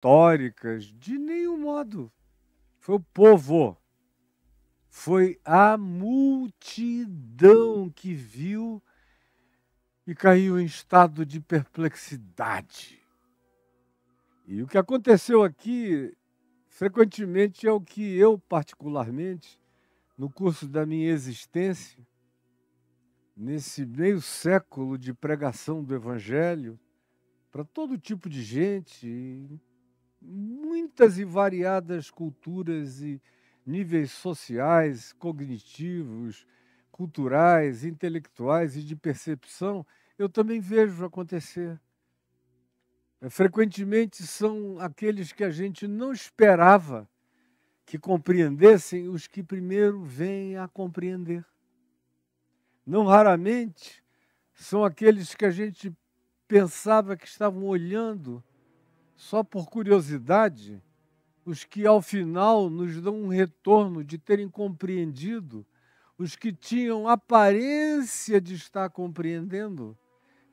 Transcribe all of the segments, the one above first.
históricas, de nenhum modo. Foi o povo, foi a multidão que viu e caiu em estado de perplexidade. E o que aconteceu aqui, frequentemente, é o que eu, particularmente, no curso da minha existência, nesse meio século de pregação do Evangelho, para todo tipo de gente, muitas e variadas culturas e níveis sociais, cognitivos, culturais, intelectuais e de percepção, eu também vejo acontecer. Frequentemente são aqueles que a gente não esperava que compreendessem os que primeiro vêm a compreender. Não raramente são aqueles que a gente pensava que estavam olhando só por curiosidade, os que ao final nos dão um retorno de terem compreendido, os que tinham aparência de estar compreendendo,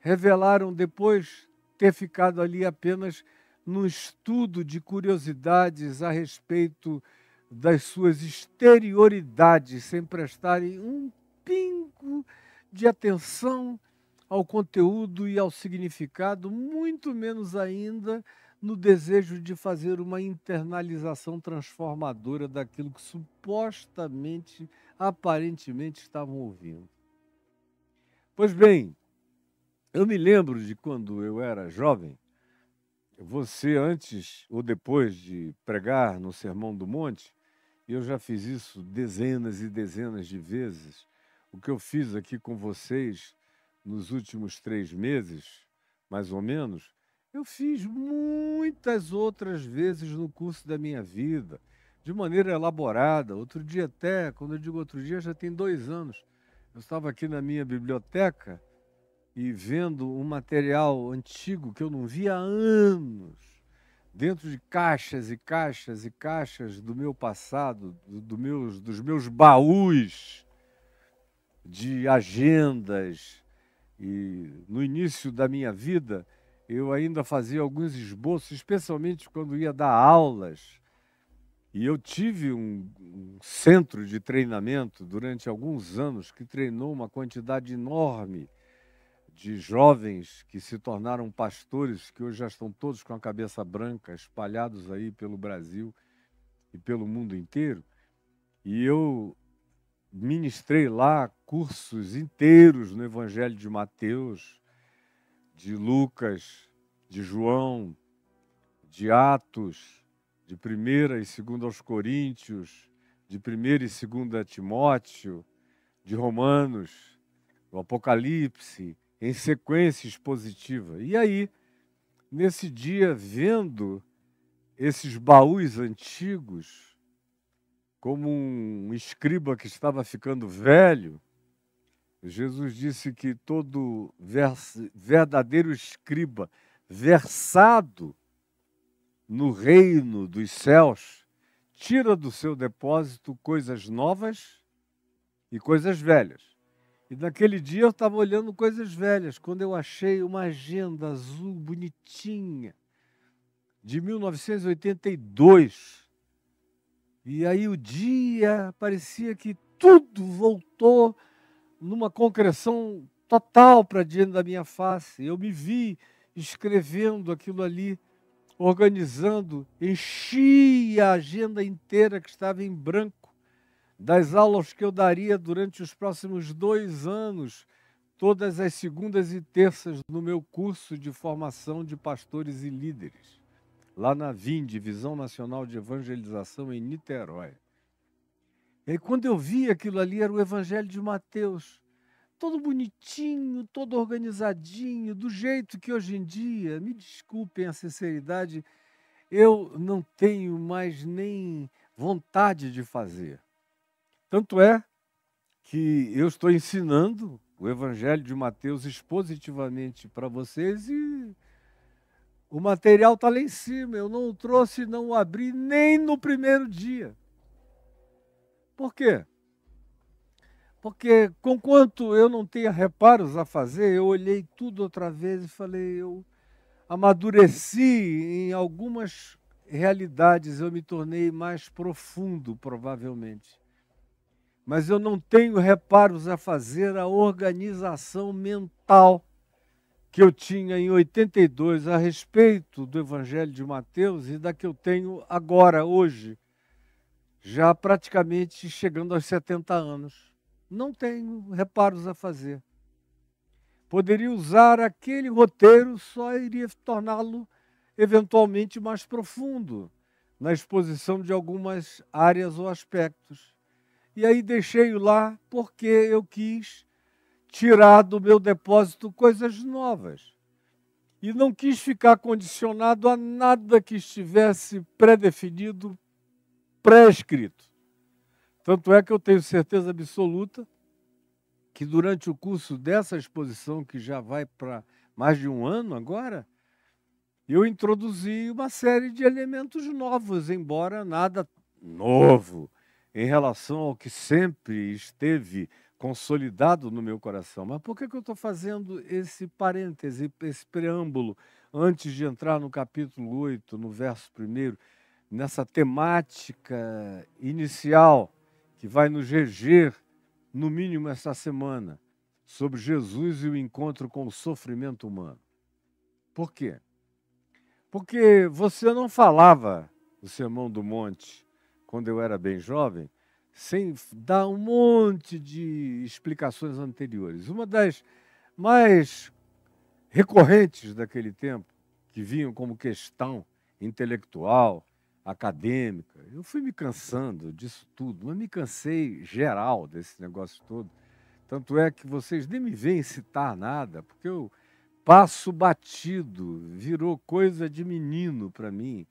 revelaram depois ter ficado ali apenas num estudo de curiosidades a respeito das suas exterioridades, sem prestarem um pingo de atenção ao conteúdo e ao significado, muito menos ainda no desejo de fazer uma internalização transformadora daquilo que supostamente, aparentemente estavam ouvindo. Pois bem, eu me lembro de quando eu era jovem, você antes ou depois de pregar no Sermão do Monte, eu já fiz isso dezenas e dezenas de vezes. O que eu fiz aqui com vocês nos últimos 3 meses, mais ou menos, eu fiz muitas outras vezes no curso da minha vida, de maneira elaborada. Outro dia até, quando eu digo outro dia, já tem 2 anos, eu estava aqui na minha biblioteca e vendo um material antigo que eu não via há anos, dentro de caixas e caixas e caixas do meu passado, dos meus baús de agendas. E no início da minha vida, eu ainda fazia alguns esboços, especialmente quando ia dar aulas. E eu tive um centro de treinamento durante alguns anos que treinou uma quantidade enorme de jovens que se tornaram pastores, que hoje já estão todos com a cabeça branca, espalhados aí pelo Brasil e pelo mundo inteiro. E eu ministrei lá cursos inteiros no Evangelho de Mateus, de Lucas, de João, de Atos, de 1ª e 2ª aos Coríntios, de 1ª e 2ª Timóteo, de Romanos, do Apocalipse, em sequência expositiva. E aí, nesse dia, vendo esses baús antigos, como um escriba que estava ficando velho, Jesus disse que todo verdadeiro escriba versado no reino dos céus tira do seu depósito coisas novas e coisas velhas. E naquele dia eu estava olhando coisas velhas, quando eu achei uma agenda azul bonitinha, de 1982. E aí o dia parecia que tudo voltou numa concreção total para diante da minha face. Eu me vi escrevendo aquilo ali, organizando, enchi a agenda inteira que estava em branco, das aulas que eu daria durante os próximos 2 anos, todas as segundas e terças no meu curso de formação de pastores e líderes, lá na VIN, Divisão Nacional de Evangelização, em Niterói. E aí, quando eu vi aquilo ali, era o Evangelho de Mateus, todo bonitinho, todo organizadinho, do jeito que hoje em dia, me desculpem a sinceridade, eu não tenho mais nem vontade de fazer. Tanto é que eu estou ensinando o Evangelho de Mateus expositivamente para vocês e o material está lá em cima. Eu não o trouxe, não o abri nem no primeiro dia. Por quê? Porque, conquanto eu não tenha reparos a fazer, eu olhei tudo outra vez e falei, eu amadureci em algumas realidades eu me tornei mais profundo, provavelmente. Mas eu não tenho reparos a fazer à organização mental que eu tinha em 82 a respeito do Evangelho de Mateus e da que eu tenho agora, hoje, já praticamente chegando aos 70 anos. Não tenho reparos a fazer. Poderia usar aquele roteiro, só iria torná-lo eventualmente mais profundo na exposição de algumas áreas ou aspectos. E aí deixei-o lá porque eu quis tirar do meu depósito coisas novas. E não quis ficar condicionado a nada que estivesse pré-definido, pré-escrito. Tanto é que eu tenho certeza absoluta que durante o curso dessa exposição, que já vai para mais de um ano agora, eu introduzi uma série de elementos novos, embora nada novo em relação ao que sempre esteve consolidado no meu coração. Mas por que eu estou fazendo esse parêntese, esse preâmbulo, antes de entrar no capítulo 8, no verso 1, nessa temática inicial que vai nos reger, no mínimo essa semana, sobre Jesus e o encontro com o sofrimento humano? Por quê? Porque você não falava o Sermão do Monte quando eu era bem jovem, sem dar um monte de explicações anteriores. Uma das mais recorrentes daquele tempo, que vinham como questão intelectual, acadêmica, eu fui me cansando disso tudo, mas me cansei geral desse negócio todo. Tanto é que vocês nem me veem citar nada, porque eu passo batido, virou coisa de menino para mim,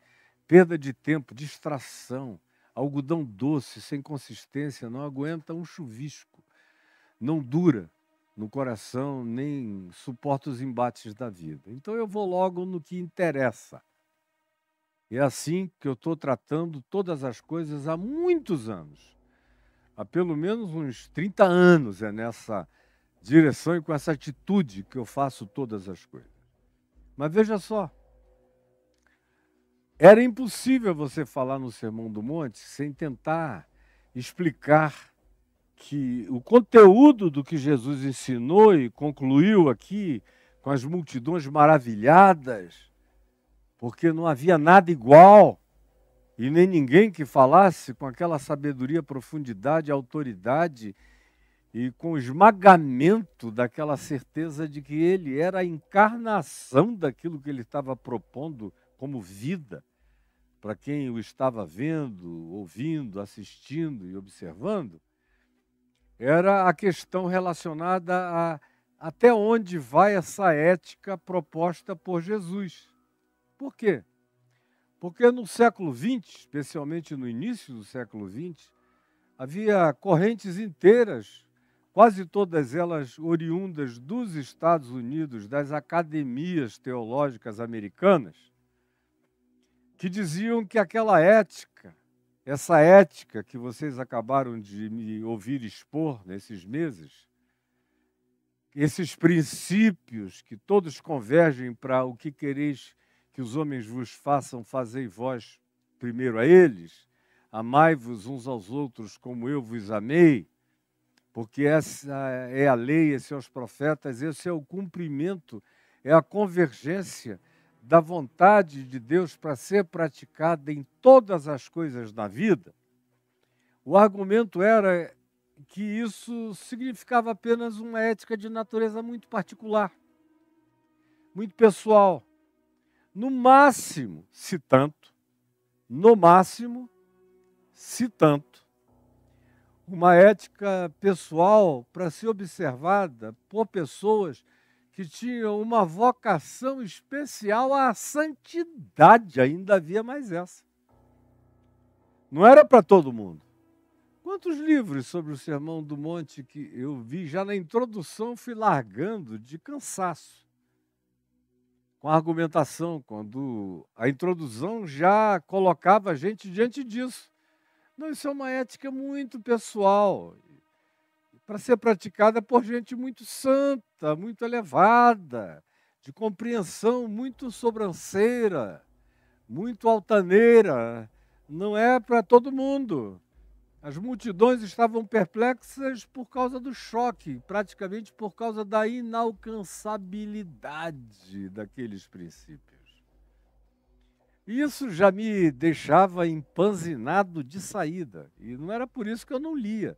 perda de tempo, distração, algodão doce, sem consistência, não aguenta um chuvisco, não dura no coração, nem suporta os embates da vida. Então eu vou logo no que interessa. É assim que eu estou tratando todas as coisas há muitos anos. Há pelo menos uns 30 anos é nessa direção e com essa atitude que eu faço todas as coisas. Mas veja só, era impossível você falar no Sermão do Monte sem tentar explicar que o conteúdo do que Jesus ensinou e concluiu aqui com as multidões maravilhadas, porque não havia nada igual e nem ninguém que falasse com aquela sabedoria, profundidade, autoridade e com o esmagamento daquela certeza de que ele era a encarnação daquilo que ele estava propondo como vida para quem o estava vendo, ouvindo, assistindo e observando. Era a questão relacionada a até onde vai essa ética proposta por Jesus. Por quê? Porque no século XX, especialmente no início do século XX, havia correntes inteiras, quase todas elas oriundas dos Estados Unidos, das academias teológicas americanas, que diziam que aquela ética, essa ética que vocês acabaram de me ouvir expor nesses meses, esses princípios que todos convergem para o que quereis que os homens vos façam, fazei vós primeiro a eles, amai-vos uns aos outros como eu vos amei, porque essa é a lei, esse é os profetas, esse é o cumprimento, é a convergência da vontade de Deus para ser praticada em todas as coisas da vida. O argumento era que isso significava apenas uma ética de natureza muito particular, muito pessoal. No máximo, se tanto, uma ética pessoal para ser observada por pessoas que tinham uma vocação especial à santidade, ainda havia mais essa. Não era para todo mundo. Quantos livros sobre o Sermão do Monte que eu vi, já na introdução fui largando de cansaço, com a argumentação, quando a introdução já colocava a gente diante disso. Não, isso é uma ética muito pessoal, para ser praticada por gente muito santa, muito elevada, de compreensão muito sobranceira, muito altaneira, não é para todo mundo. As multidões estavam perplexas por causa do choque, praticamente por causa da inalcançabilidade daqueles princípios. Isso já me deixava empanzinado de saída, e não era por isso que eu não lia.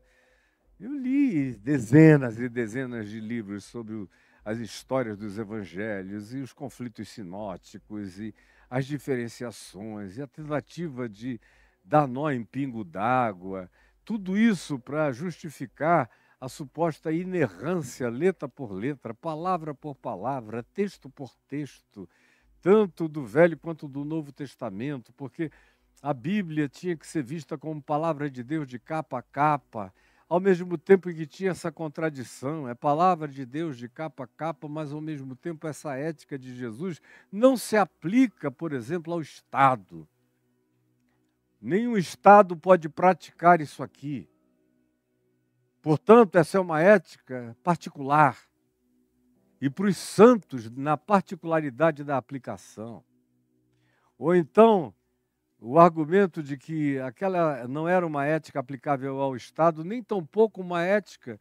Eu li dezenas e dezenas de livros sobre as histórias dos evangelhos e os conflitos sinóticos e as diferenciações e a tentativa de dar nó em pingo d'água. Tudo isso para justificar a suposta inerrância, letra por letra, palavra por palavra, texto por texto, tanto do Velho quanto do Novo Testamento, porque a Bíblia tinha que ser vista como palavra de Deus de capa a capa, ao mesmo tempo que tinha essa contradição, é palavra de Deus de capa a capa, mas ao mesmo tempo essa ética de Jesus não se aplica, por exemplo, ao Estado. Nenhum Estado pode praticar isso aqui. Portanto, essa é uma ética particular. E para os santos, na particularidade da aplicação. Ou então, o argumento de que aquela não era uma ética aplicável ao Estado, nem tampouco uma ética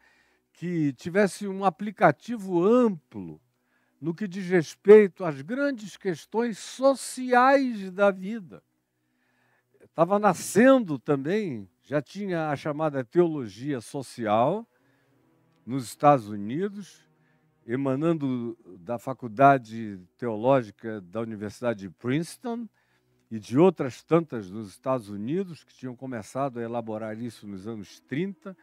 que tivesse um aplicativo amplo no que diz respeito às grandes questões sociais da vida. Estava nascendo também, já tinha a chamada teologia social nos Estados Unidos, emanando da Faculdade Teológica da Universidade de Princeton, e de outras tantas nos Estados Unidos, que tinham começado a elaborar isso nos anos 30,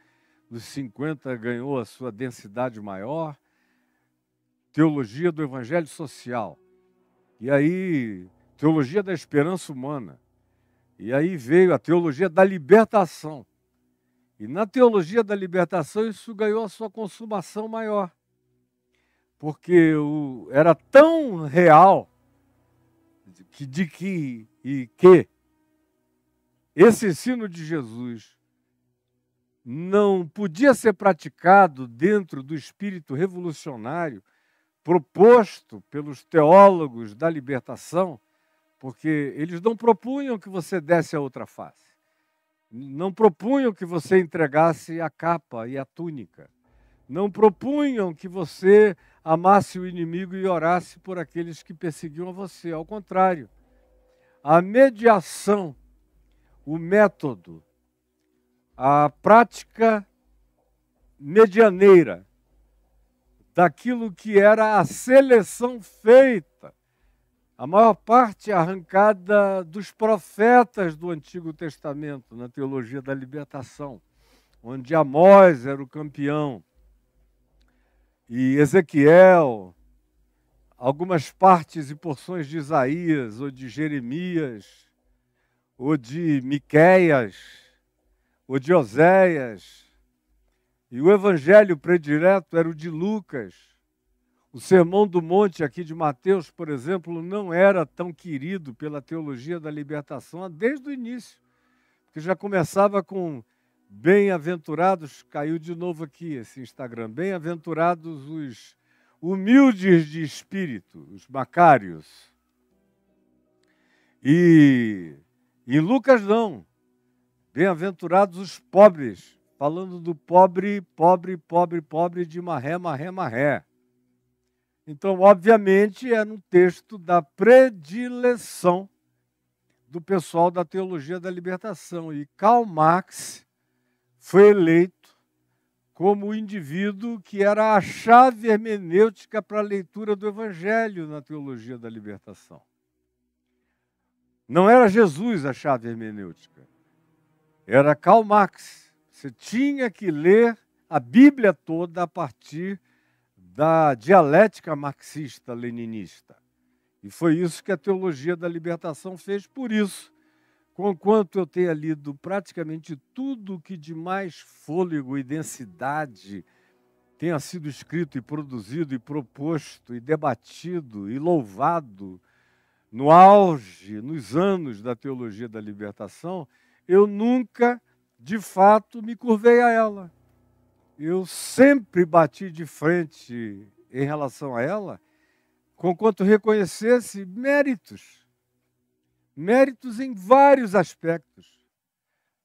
nos 50 ganhou a sua densidade maior, teologia do evangelho social, e aí teologia da esperança humana, e aí veio a teologia da libertação, e na teologia da libertação isso ganhou a sua consumação maior, porque era tão real que esse ensino de Jesus não podia ser praticado dentro do espírito revolucionário proposto pelos teólogos da libertação, porque eles não propunham que você desse a outra face, não propunham que você entregasse a capa e a túnica, não propunham que você amasse o inimigo e orasse por aqueles que perseguiam a você. Ao contrário, a mediação, o método, a prática medianeira daquilo que era a seleção feita, a maior parte arrancada dos profetas do Antigo Testamento, na teologia da libertação, onde Amós era o campeão, e Ezequiel, algumas partes e porções de Isaías, ou de Jeremias, ou de Miqueias, ou de Oséias. E o evangelho predileto era o de Lucas. O Sermão do Monte aqui de Mateus, por exemplo, não era tão querido pela teologia da libertação desde o início, porque já começava com bem-aventurados, caiu de novo aqui esse Instagram, bem-aventurados os humildes de espírito, os macários. E em Lucas não, bem-aventurados os pobres, falando do pobre, pobre, pobre, pobre de marré, marré, marré. Então, obviamente, era um texto da predileção do pessoal da teologia da libertação. E Karl Marx foi eleito como o indivíduo que era a chave hermenêutica para a leitura do Evangelho na teologia da libertação. Não era Jesus a chave hermenêutica, era Karl Marx. Você tinha que ler a Bíblia toda a partir da dialética marxista-leninista. E foi isso que a teologia da libertação fez. Por isso, conquanto eu tenha lido praticamente tudo que de mais fôlego e densidade tenha sido escrito e produzido e proposto e debatido e louvado no auge, nos anos da teologia da libertação, eu nunca, de fato, me curvei a ela. Eu sempre bati de frente em relação a ela, conquanto reconhecesse méritos. méritos em vários aspectos.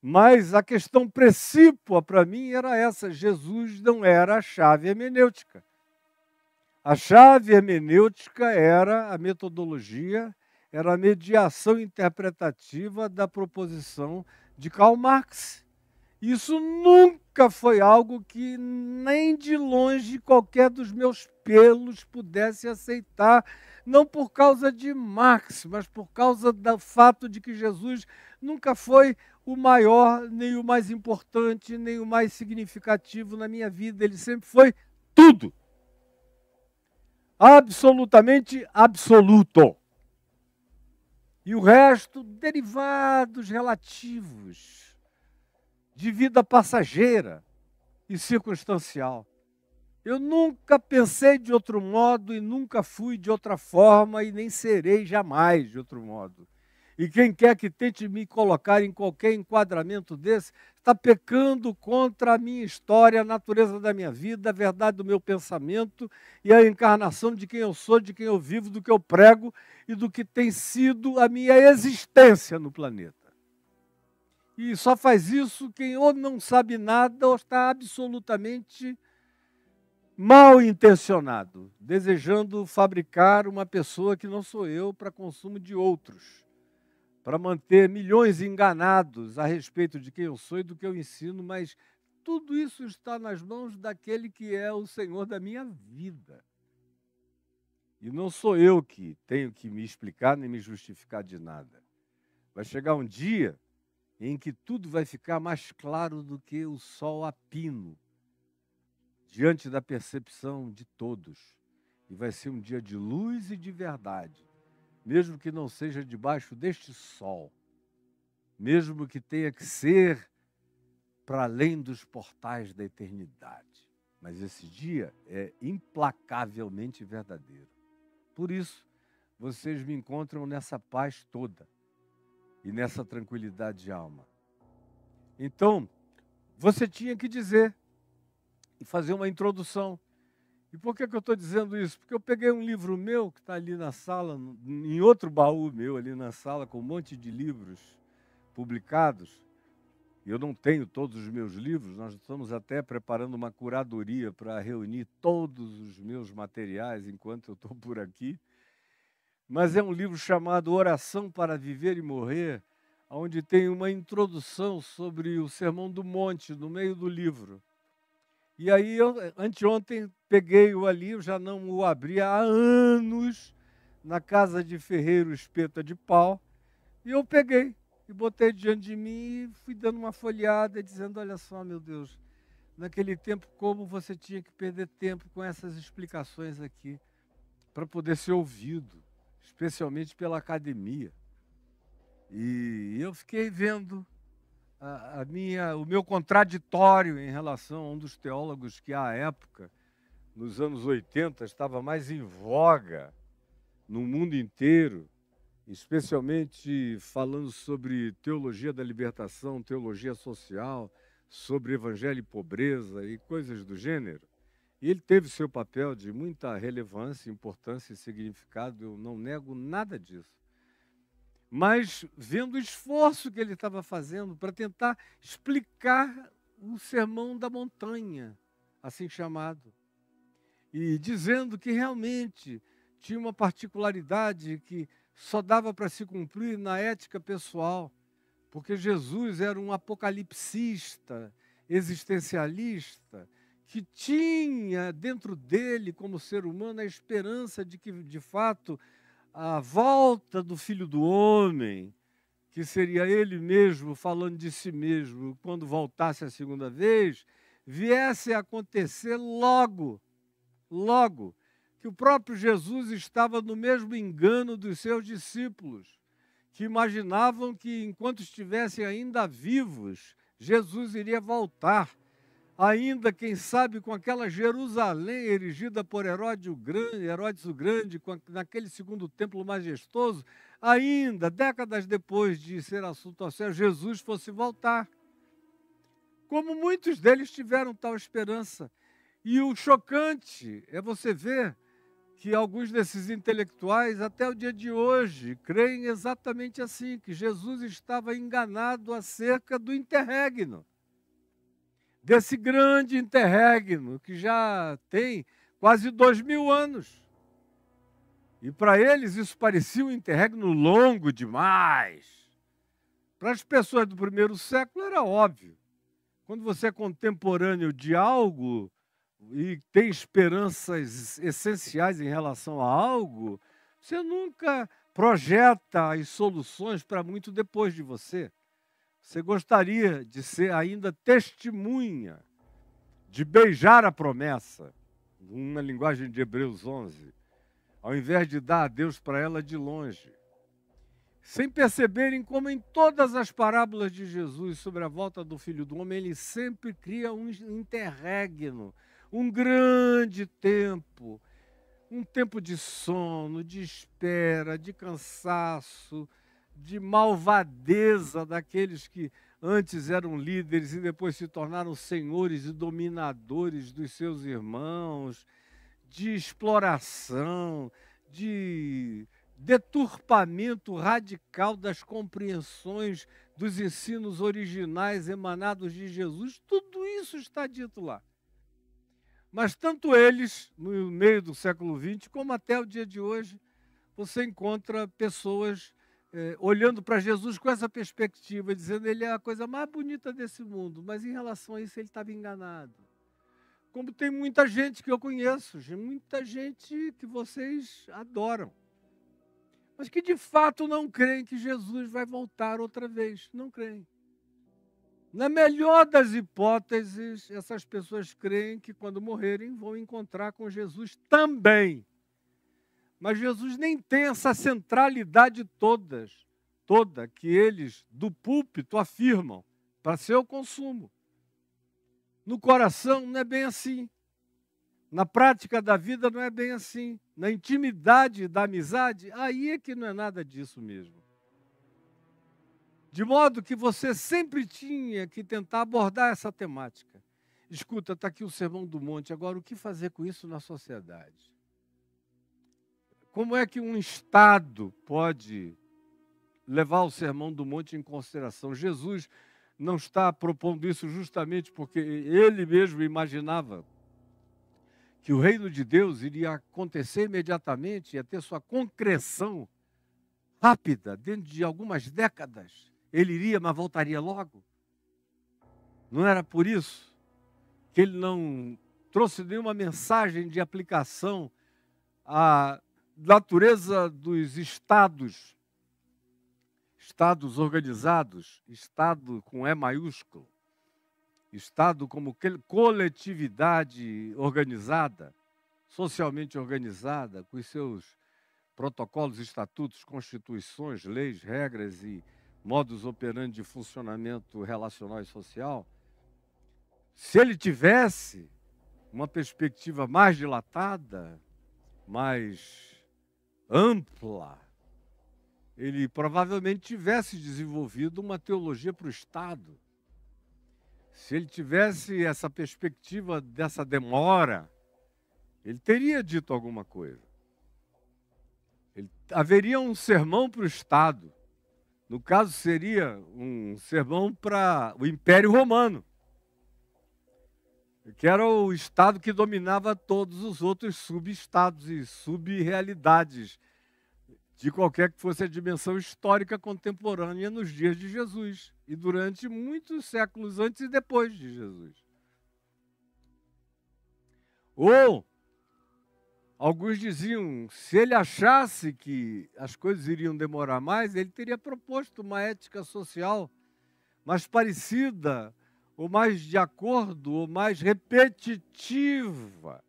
Mas a questão precípua para mim era essa: Jesus não era a chave hermenêutica. A chave hermenêutica era a metodologia, era a mediação interpretativa da proposição de Karl Marx. Isso nunca foi algo que nem de longe qualquer dos meus pelos pudesse aceitar, não por causa de Marx, mas por causa do fato de que Jesus nunca foi o maior, nem o mais importante, nem o mais significativo na minha vida. Ele sempre foi tudo. Absolutamente absoluto. E o resto, derivados relativos, de vida passageira e circunstancial. Eu nunca pensei de outro modo e nunca fui de outra forma e nem serei jamais de outro modo. E quem quer que tente me colocar em qualquer enquadramento desse, está pecando contra a minha história, a natureza da minha vida, a verdade do meu pensamento e a encarnação de quem eu sou, de quem eu vivo, do que eu prego e do que tem sido a minha existência no planeta. E só faz isso quem ou não sabe nada ou está absolutamente mal intencionado, desejando fabricar uma pessoa que não sou eu para consumo de outros, para manter milhões enganados a respeito de quem eu sou e do que eu ensino, mas tudo isso está nas mãos daquele que é o Senhor da minha vida. E não sou eu que tenho que me explicar nem me justificar de nada. Vai chegar um dia em que tudo vai ficar mais claro do que o sol a pino, diante da percepção de todos. E vai ser um dia de luz e de verdade, mesmo que não seja debaixo deste sol, mesmo que tenha que ser para além dos portais da eternidade. Mas esse dia é implacavelmente verdadeiro. Por isso, vocês me encontram nessa paz toda e nessa tranquilidade de alma. Então, você tinha que dizer e fazer uma introdução. E por que eu estou dizendo isso? Porque eu peguei um livro meu, que está ali na sala, em outro baú meu ali na sala, com um monte de livros publicados. Eu não tenho todos os meus livros, nós estamos até preparando uma curadoria para reunir todos os meus materiais enquanto eu estou por aqui. Mas é um livro chamado Oração para Viver e Morrer, onde tem uma introdução sobre o Sermão do Monte, no meio do livro. E aí, anteontem, peguei-o ali, eu já não o abri há anos, na casa de ferreiro espeta de pau, e eu peguei e botei diante de mim e fui dando uma folheada, dizendo, olha só, meu Deus, naquele tempo como você tinha que perder tempo com essas explicações aqui, para poder ser ouvido, especialmente pela academia. E eu fiquei vendo o meu contraditório em relação a um dos teólogos que, à época, nos anos 80, estava mais em voga no mundo inteiro, especialmente falando sobre teologia da libertação, teologia social, sobre evangelho e pobreza e coisas do gênero. E ele teve seu papel de muita relevância, importância e significado, eu não nego nada disso. Mas vendo o esforço que ele estava fazendo para tentar explicar o Sermão da Montanha, assim chamado, e dizendo que realmente tinha uma particularidade que só dava para se cumprir na ética pessoal, porque Jesus era um apocalipsista, existencialista, que tinha dentro dele, como ser humano, a esperança de que, de fato, a volta do Filho do Homem, que seria ele mesmo falando de si mesmo, quando voltasse a segunda vez, viesse a acontecer logo, que o próprio Jesus estava no mesmo engano dos seus discípulos, que imaginavam que enquanto estivessem ainda vivos, Jesus iria voltar, ainda, quem sabe, com aquela Jerusalém erigida por Herodes o Grande, naquele segundo templo majestoso, ainda, décadas depois de ser assunto ao céu, Jesus fosse voltar. Como muitos deles tiveram tal esperança. E o chocante é você ver que alguns desses intelectuais, até o dia de hoje, creem exatamente assim, que Jesus estava enganado acerca do interregno, desse grande interregno que já tem quase 2000 anos. E para eles isso parecia um interregno longo demais. Para as pessoas do primeiro século era óbvio. Quando você é contemporâneo de algo e tem esperanças essenciais em relação a algo, você nunca projeta as soluções para muito depois de você. Você gostaria de ser ainda testemunha, de beijar a promessa, na linguagem de Hebreus 11, ao invés de dar a Deus para ela de longe. Sem perceberem como em todas as parábolas de Jesus sobre a volta do Filho do Homem, ele sempre cria um interregno, um grande tempo, um tempo de sono, de espera, de cansaço, de malvadeza daqueles que antes eram líderes e depois se tornaram senhores e dominadores dos seus irmãos, de exploração, de deturpamento radical das compreensões dos ensinos originais emanados de Jesus. Tudo isso está dito lá. Mas tanto eles, no meio do século XX, como até o dia de hoje, você encontra pessoas olhando para Jesus com essa perspectiva, dizendo que ele é a coisa mais bonita desse mundo, mas em relação a isso ele estava enganado. Como tem muita gente que eu conheço, muita gente que vocês adoram, mas que de fato não creem que Jesus vai voltar outra vez, não creem. Na melhor das hipóteses, essas pessoas creem que quando morrerem vão encontrar com Jesus também. Mas Jesus nem tem essa centralidade toda que eles do púlpito afirmam para seu consumo. No coração não é bem assim. Na prática da vida não é bem assim. Na intimidade da amizade, aí é que não é nada disso mesmo. De modo que você sempre tinha que tentar abordar essa temática. Escuta, está aqui o Sermão do Monte, agora o que fazer com isso na sociedade? Como é que um Estado pode levar o Sermão do Monte em consideração? Jesus não está propondo isso justamente porque ele mesmo imaginava que o reino de Deus iria acontecer imediatamente, ia ter sua concreção rápida, dentro de algumas décadas. Ele iria, mas voltaria logo. Não era por isso que ele não trouxe nenhuma mensagem de aplicação à natureza dos estados organizados, Estado com E maiúsculo, Estado como coletividade organizada, socialmente organizada, com os seus protocolos, estatutos, constituições, leis, regras e modus operandi de funcionamento relacional e social. Se ele tivesse uma perspectiva mais dilatada, mais ampla, ele provavelmente tivesse desenvolvido uma teologia para o Estado. Se ele tivesse essa perspectiva dessa demora, ele teria dito alguma coisa. Haveria um sermão para o Estado. No caso, seria um sermão para o Império Romano, que era o Estado que dominava todos os outros subestados e subrealidades de qualquer que fosse a dimensão histórica contemporânea nos dias de Jesus e durante muitos séculos antes e depois de Jesus. Ou alguns diziam, se ele achasse que as coisas iriam demorar mais, ele teria proposto uma ética social mais parecida, ou mais de acordo, ou mais repetitiva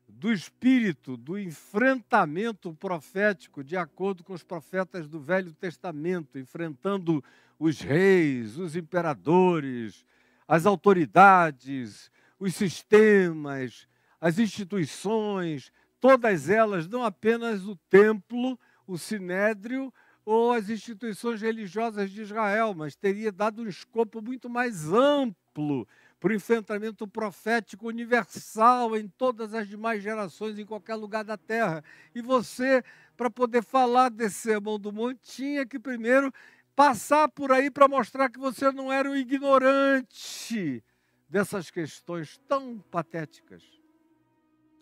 do espírito do enfrentamento profético, de acordo com os profetas do Velho Testamento, enfrentando os reis, os imperadores, as autoridades, os sistemas, as instituições, todas elas, não apenas o templo, o sinédrio ou as instituições religiosas de Israel, mas teria dado um escopo muito mais amplo para o enfrentamento profético universal em todas as demais gerações, em qualquer lugar da terra. E você, para poder falar desse Sermão do Monte, tinha que primeiro passar por aí para mostrar que você não era um ignorante dessas questões tão patéticas.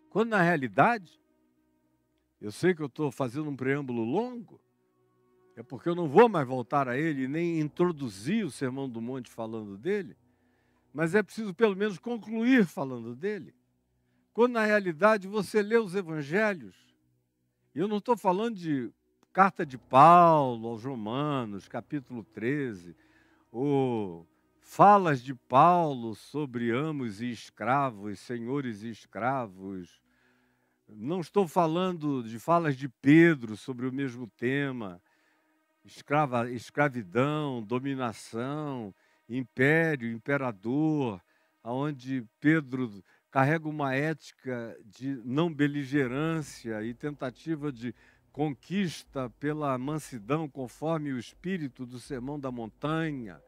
Quando, na realidade, eu sei que eu estou fazendo um preâmbulo longo, é porque eu não vou mais voltar a ele, nem introduzir o Sermão do Monte falando dele, mas é preciso pelo menos concluir falando dele. Quando, na realidade, você lê os evangelhos, eu não estou falando de carta de Paulo aos Romanos, capítulo 13, ou falas de Paulo sobre amos e escravos, senhores e escravos. Não estou falando de falas de Pedro sobre o mesmo tema, escravidão, dominação, império, imperador, onde Pedro carrega uma ética de não beligerância e tentativa de conquista pela mansidão, conforme o espírito do Sermão da Montanha,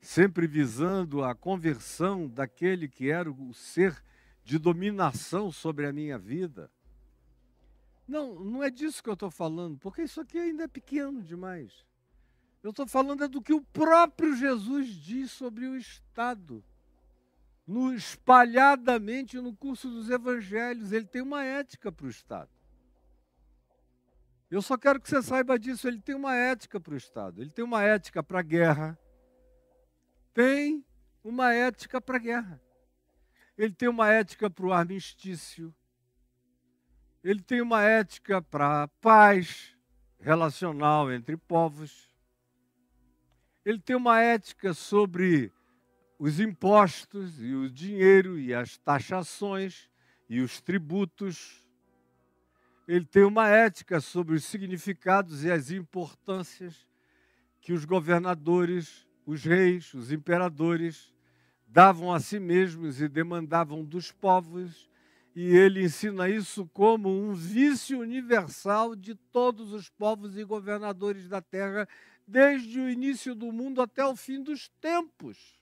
sempre visando a conversão daquele que era o ser de dominação sobre a minha vida. Não é disso que eu estou falando, porque isso aqui ainda é pequeno demais. Eu estou falando do que o próprio Jesus diz sobre o Estado. Espalhadamente no curso dos evangelhos, ele tem uma ética para o Estado. Eu só quero que você saiba disso, ele tem uma ética para o Estado. Ele tem uma ética para a guerra. Tem uma ética para a guerra. Ele tem uma ética para o armistício. Ele tem uma ética para a paz relacional entre povos. Ele tem uma ética sobre os impostos e o dinheiro e as taxações e os tributos. Ele tem uma ética sobre os significados e as importâncias que os governadores, os reis, os imperadores davam a si mesmos e demandavam dos povos. E ele ensina isso como um vício universal de todos os povos e governadores da terra, desde o início do mundo até o fim dos tempos.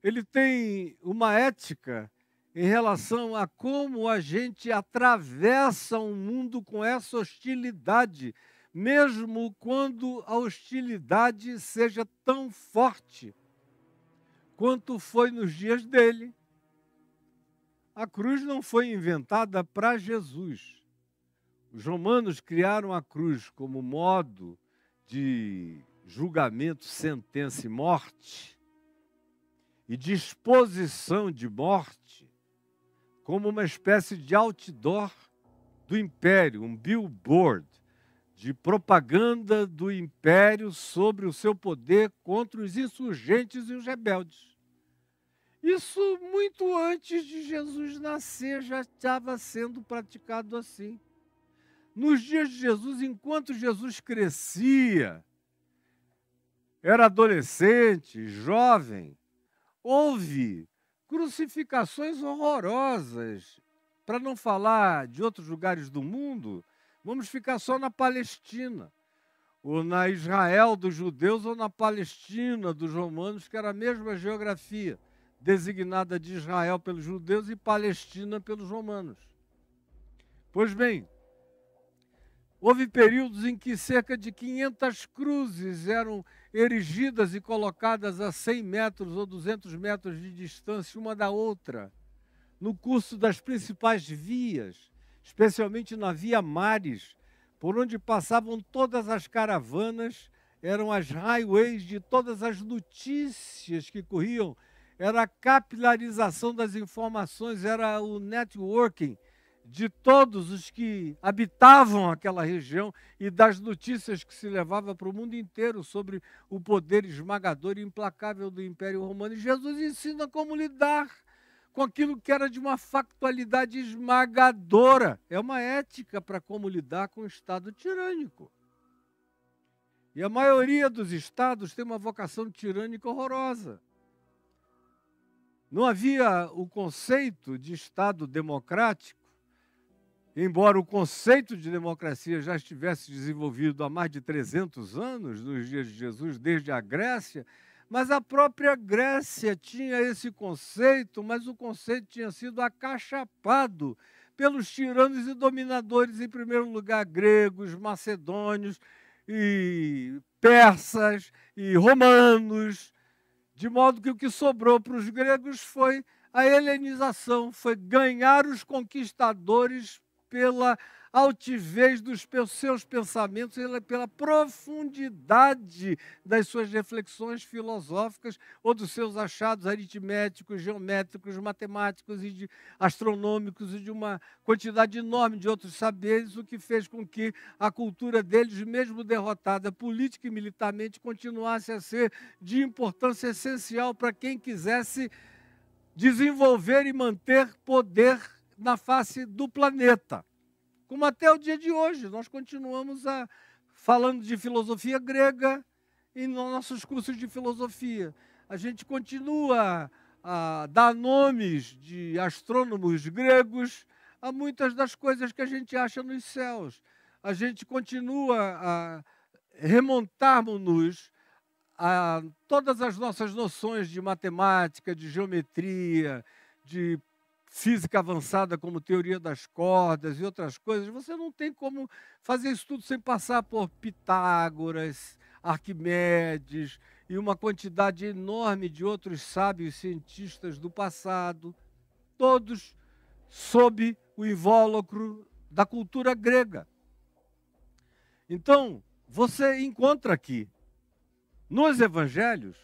Ele tem uma ética em relação a como a gente atravessa um mundo com essa hostilidade, mesmo quando a hostilidade seja tão forte quanto foi nos dias dele. A cruz não foi inventada para Jesus. Os romanos criaram a cruz como modo de julgamento, sentença e morte, e disposição de morte, como uma espécie de outdoor do império, um billboard de propaganda do império sobre o seu poder contra os insurgentes e os rebeldes. Isso muito antes de Jesus nascer já estava sendo praticado assim. Nos dias de Jesus, enquanto Jesus crescia, era adolescente, jovem, houve crucificações horrorosas. Para não falar de outros lugares do mundo, vamos ficar só na Palestina, ou na Israel dos judeus, ou na Palestina dos romanos, que era a mesma geografia, designada de Israel pelos judeus e Palestina pelos romanos. Pois bem, houve períodos em que cerca de 500 cruzes eram erigidas e colocadas a 100 metros ou 200 metros de distância uma da outra, no curso das principais vias, especialmente na Via Maris, por onde passavam todas as caravanas, eram as highways de todas as notícias que corriam. Era a capilarização das informações, era o networking de todos os que habitavam aquela região e das notícias que se levava para o mundo inteiro sobre o poder esmagador e implacável do Império Romano. E Jesus ensina como lidar com aquilo que era de uma factualidade esmagadora. É uma ética para como lidar com o Estado tirânico. E a maioria dos estados tem uma vocação tirânica horrorosa. Não havia o conceito de Estado democrático, embora o conceito de democracia já estivesse desenvolvido há mais de 300 anos, nos dias de Jesus, desde a Grécia, Mas a própria Grécia tinha esse conceito, mas o conceito tinha sido acachapado pelos tiranos e dominadores, em primeiro lugar, gregos, macedônios, e persas, e romanos, de modo que o que sobrou para os gregos foi a helenização, foi ganhar os conquistadores pela altivez dos seus pensamentos, pela profundidade das suas reflexões filosóficas ou dos seus achados aritméticos, geométricos, matemáticos e astronômicos e de uma quantidade enorme de outros saberes, o que fez com que a cultura deles, mesmo derrotada política e militarmente, continuasse a ser de importância essencial para quem quisesse desenvolver e manter poder na face do planeta. Como até o dia de hoje, nós continuamos falando de filosofia grega em nossos cursos de filosofia. A gente continua a dar nomes de astrônomos gregos a muitas das coisas que a gente acha nos céus. A gente continua a remontarmos-nos a todas as nossas noções de matemática, de geometria, de física avançada como teoria das cordas e outras coisas. Você não tem como fazer isso tudo sem passar por Pitágoras, Arquimedes e uma quantidade enorme de outros sábios cientistas do passado, todos sob o invólucro da cultura grega. Então, você encontra aqui, nos evangelhos,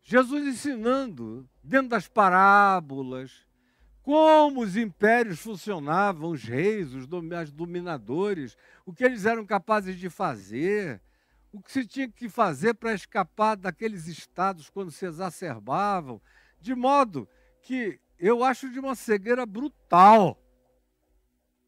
Jesus ensinando, dentro das parábolas, como os impérios funcionavam, os reis, os dominadores, o que eles eram capazes de fazer, o que se tinha que fazer para escapar daqueles estados quando se exacerbavam, de modo que eu acho de uma cegueira brutal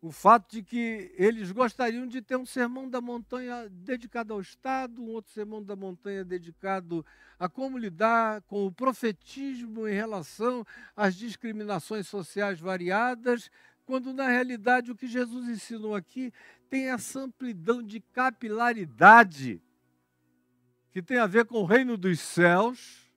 o fato de que eles gostariam de ter um sermão da montanha dedicado ao Estado, um outro sermão da montanha dedicado a como lidar com o profetismo em relação às discriminações sociais variadas, quando na realidade o que Jesus ensinou aqui tem essa amplidão de capilaridade que tem a ver com o reino dos céus,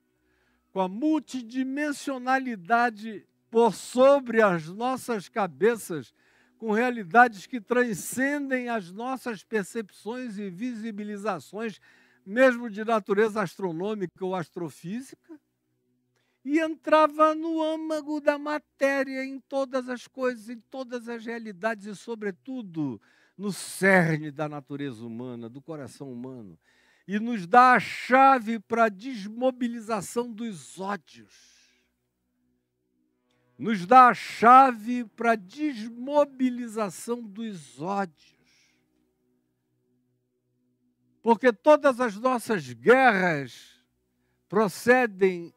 com a multidimensionalidade por sobre as nossas cabeças, com realidades que transcendem as nossas percepções e visibilizações, mesmo de natureza astronômica ou astrofísica, e entrava no âmago da matéria, em todas as coisas, em todas as realidades e, sobretudo, no cerne da natureza humana, do coração humano, e nos dá a chave para a desmobilização dos ódios. Nos dá a chave para a desmobilização dos ódios. Porque todas as nossas guerras procedem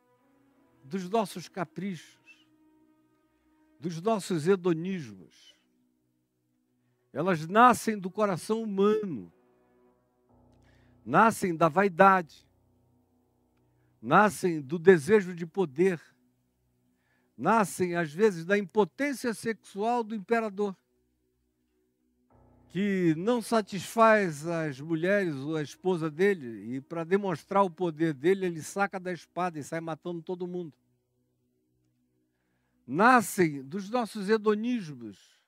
dos nossos caprichos, dos nossos hedonismos. Elas nascem do coração humano, nascem da vaidade, nascem do desejo de poder, nascem, às vezes, da impotência sexual do imperador, que não satisfaz as mulheres ou a esposa dele, e para demonstrar o poder dele, ele saca da espada e sai matando todo mundo. Nascem dos nossos hedonismos,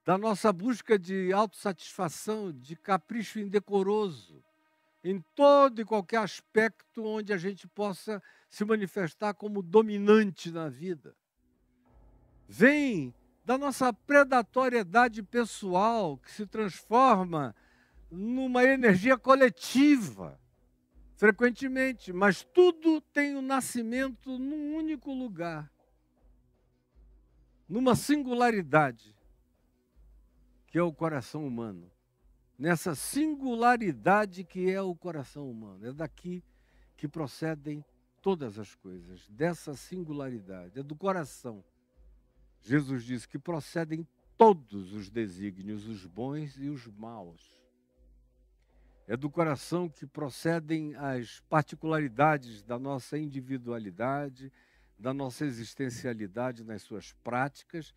da nossa busca de autossatisfação, de capricho indecoroso, em todo e qualquer aspecto onde a gente possa se manifestar como dominante na vida. Vem da nossa predatoriedade pessoal, que se transforma numa energia coletiva, frequentemente, mas tudo tem o nascimento num único lugar, numa singularidade, que é o coração humano. Nessa singularidade que é o coração humano. É daqui que procedem todas as coisas, dessa singularidade, é do coração. Jesus disse que procedem todos os desígnios, os bons e os maus. É do coração que procedem as particularidades da nossa individualidade, da nossa existencialidade nas suas práticas,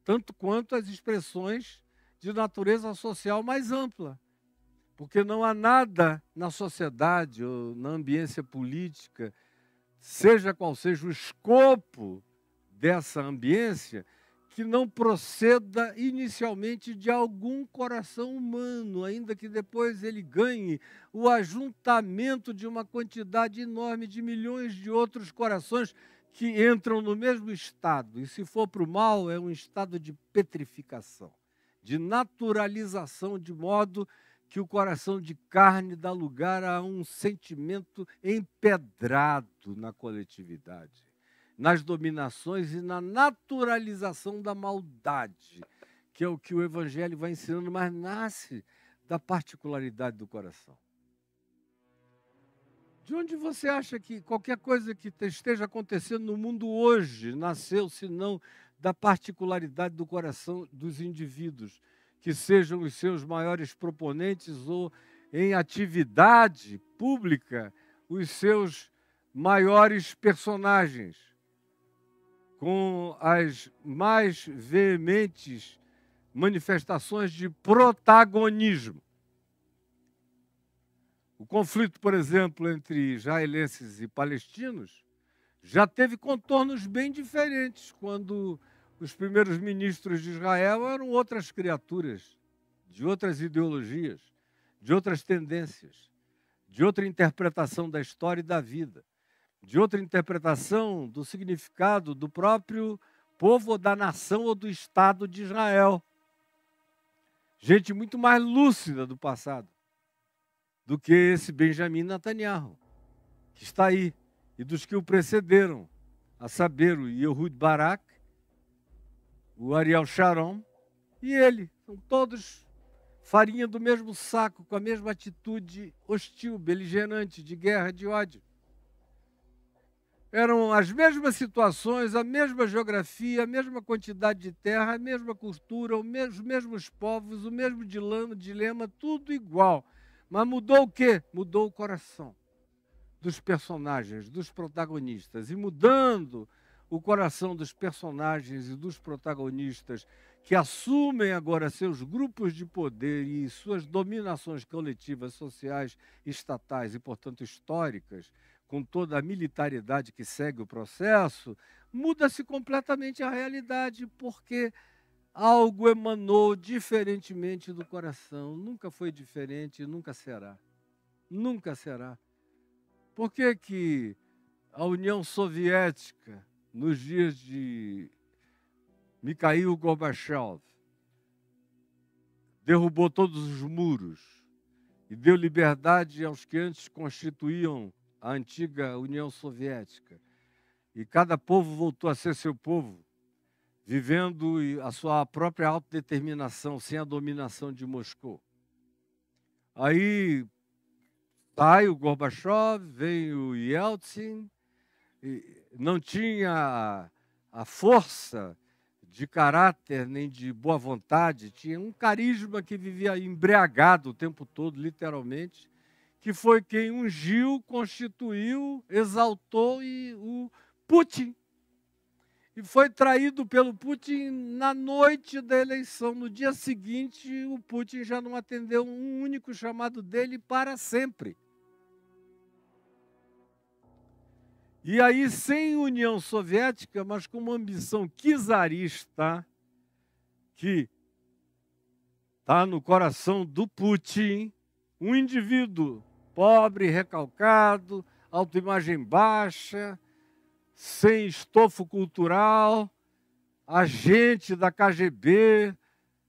tanto quanto as expressões de natureza social mais ampla. Porque não há nada na sociedade ou na ambiência política, seja qual seja o escopo dessa ambiência, que não proceda inicialmente de algum coração humano, ainda que depois ele ganhe o ajuntamento de uma quantidade enorme de milhões de outros corações que entram no mesmo estado. E se for para o mal, é um estado de petrificação, de naturalização, de modo que o coração de carne dá lugar a um sentimento empedrado na coletividade, nas dominações e na naturalização da maldade, que é o que o Evangelho vai ensinando, mas nasce da particularidade do coração. De onde você acha que qualquer coisa que esteja acontecendo no mundo hoje nasceu, senão da particularidade do coração dos indivíduos, que sejam os seus maiores proponentes ou em atividade pública, os seus maiores personagens, com as mais veementes manifestações de protagonismo. O conflito, por exemplo, entre israelenses e palestinos já teve contornos bem diferentes quando os primeiros ministros de Israel eram outras criaturas, de outras ideologias, de outras tendências, de outra interpretação da história e da vida, de outra interpretação do significado do próprio povo ou da nação ou do Estado de Israel. Gente muito mais lúcida do passado do que esse Benjamin Netanyahu, que está aí, e dos que o precederam, a saber, o Ehud Barak, o Ariel Sharon e ele. São todos farinha do mesmo saco, com a mesma atitude hostil, beligerante, de guerra, de ódio. Eram as mesmas situações, a mesma geografia, a mesma quantidade de terra, a mesma cultura, os mesmos povos, o mesmo dilema, tudo igual. Mas mudou o quê? Mudou o coração dos personagens, dos protagonistas. E mudando o coração dos personagens e dos protagonistas que assumem agora seus grupos de poder e suas dominações coletivas, sociais, estatais e, portanto, históricas, com toda a militaridade que segue o processo, muda-se completamente a realidade, porque algo emanou diferentemente do coração. Nunca foi diferente e nunca será. Nunca será. Por que que a União Soviética, nos dias de Mikhail Gorbachev, derrubou todos os muros e deu liberdade aos que antes constituíam a antiga União Soviética? E cada povo voltou a ser seu povo, vivendo a sua própria autodeterminação, sem a dominação de Moscou. Aí sai o Gorbachev, vem o Yeltsin, não tinha a força de caráter nem de boa vontade, tinha um carisma que vivia embriagado o tempo todo, literalmente, que foi quem ungiu, constituiu, exaltou o Putin. E foi traído pelo Putin na noite da eleição. No dia seguinte, o Putin já não atendeu um único chamado dele para sempre. E aí, sem União Soviética, mas com uma ambição czarista, que está no coração do Putin, um indivíduo pobre, recalcado, autoimagem baixa, sem estofo cultural, agente da KGB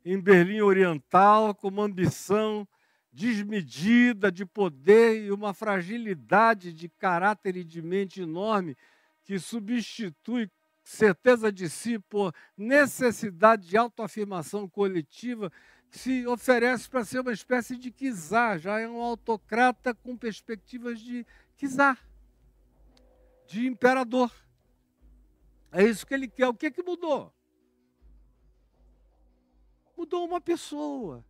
em Berlim Oriental, com uma ambição desmedida de poder e uma fragilidade de caráter e de mente enorme, que substitui certeza de si por necessidade de autoafirmação coletiva, que se oferece para ser uma espécie de czar, já é um autocrata com perspectivas de czar, de imperador. É isso que ele quer. O que que mudou? Mudou uma pessoa.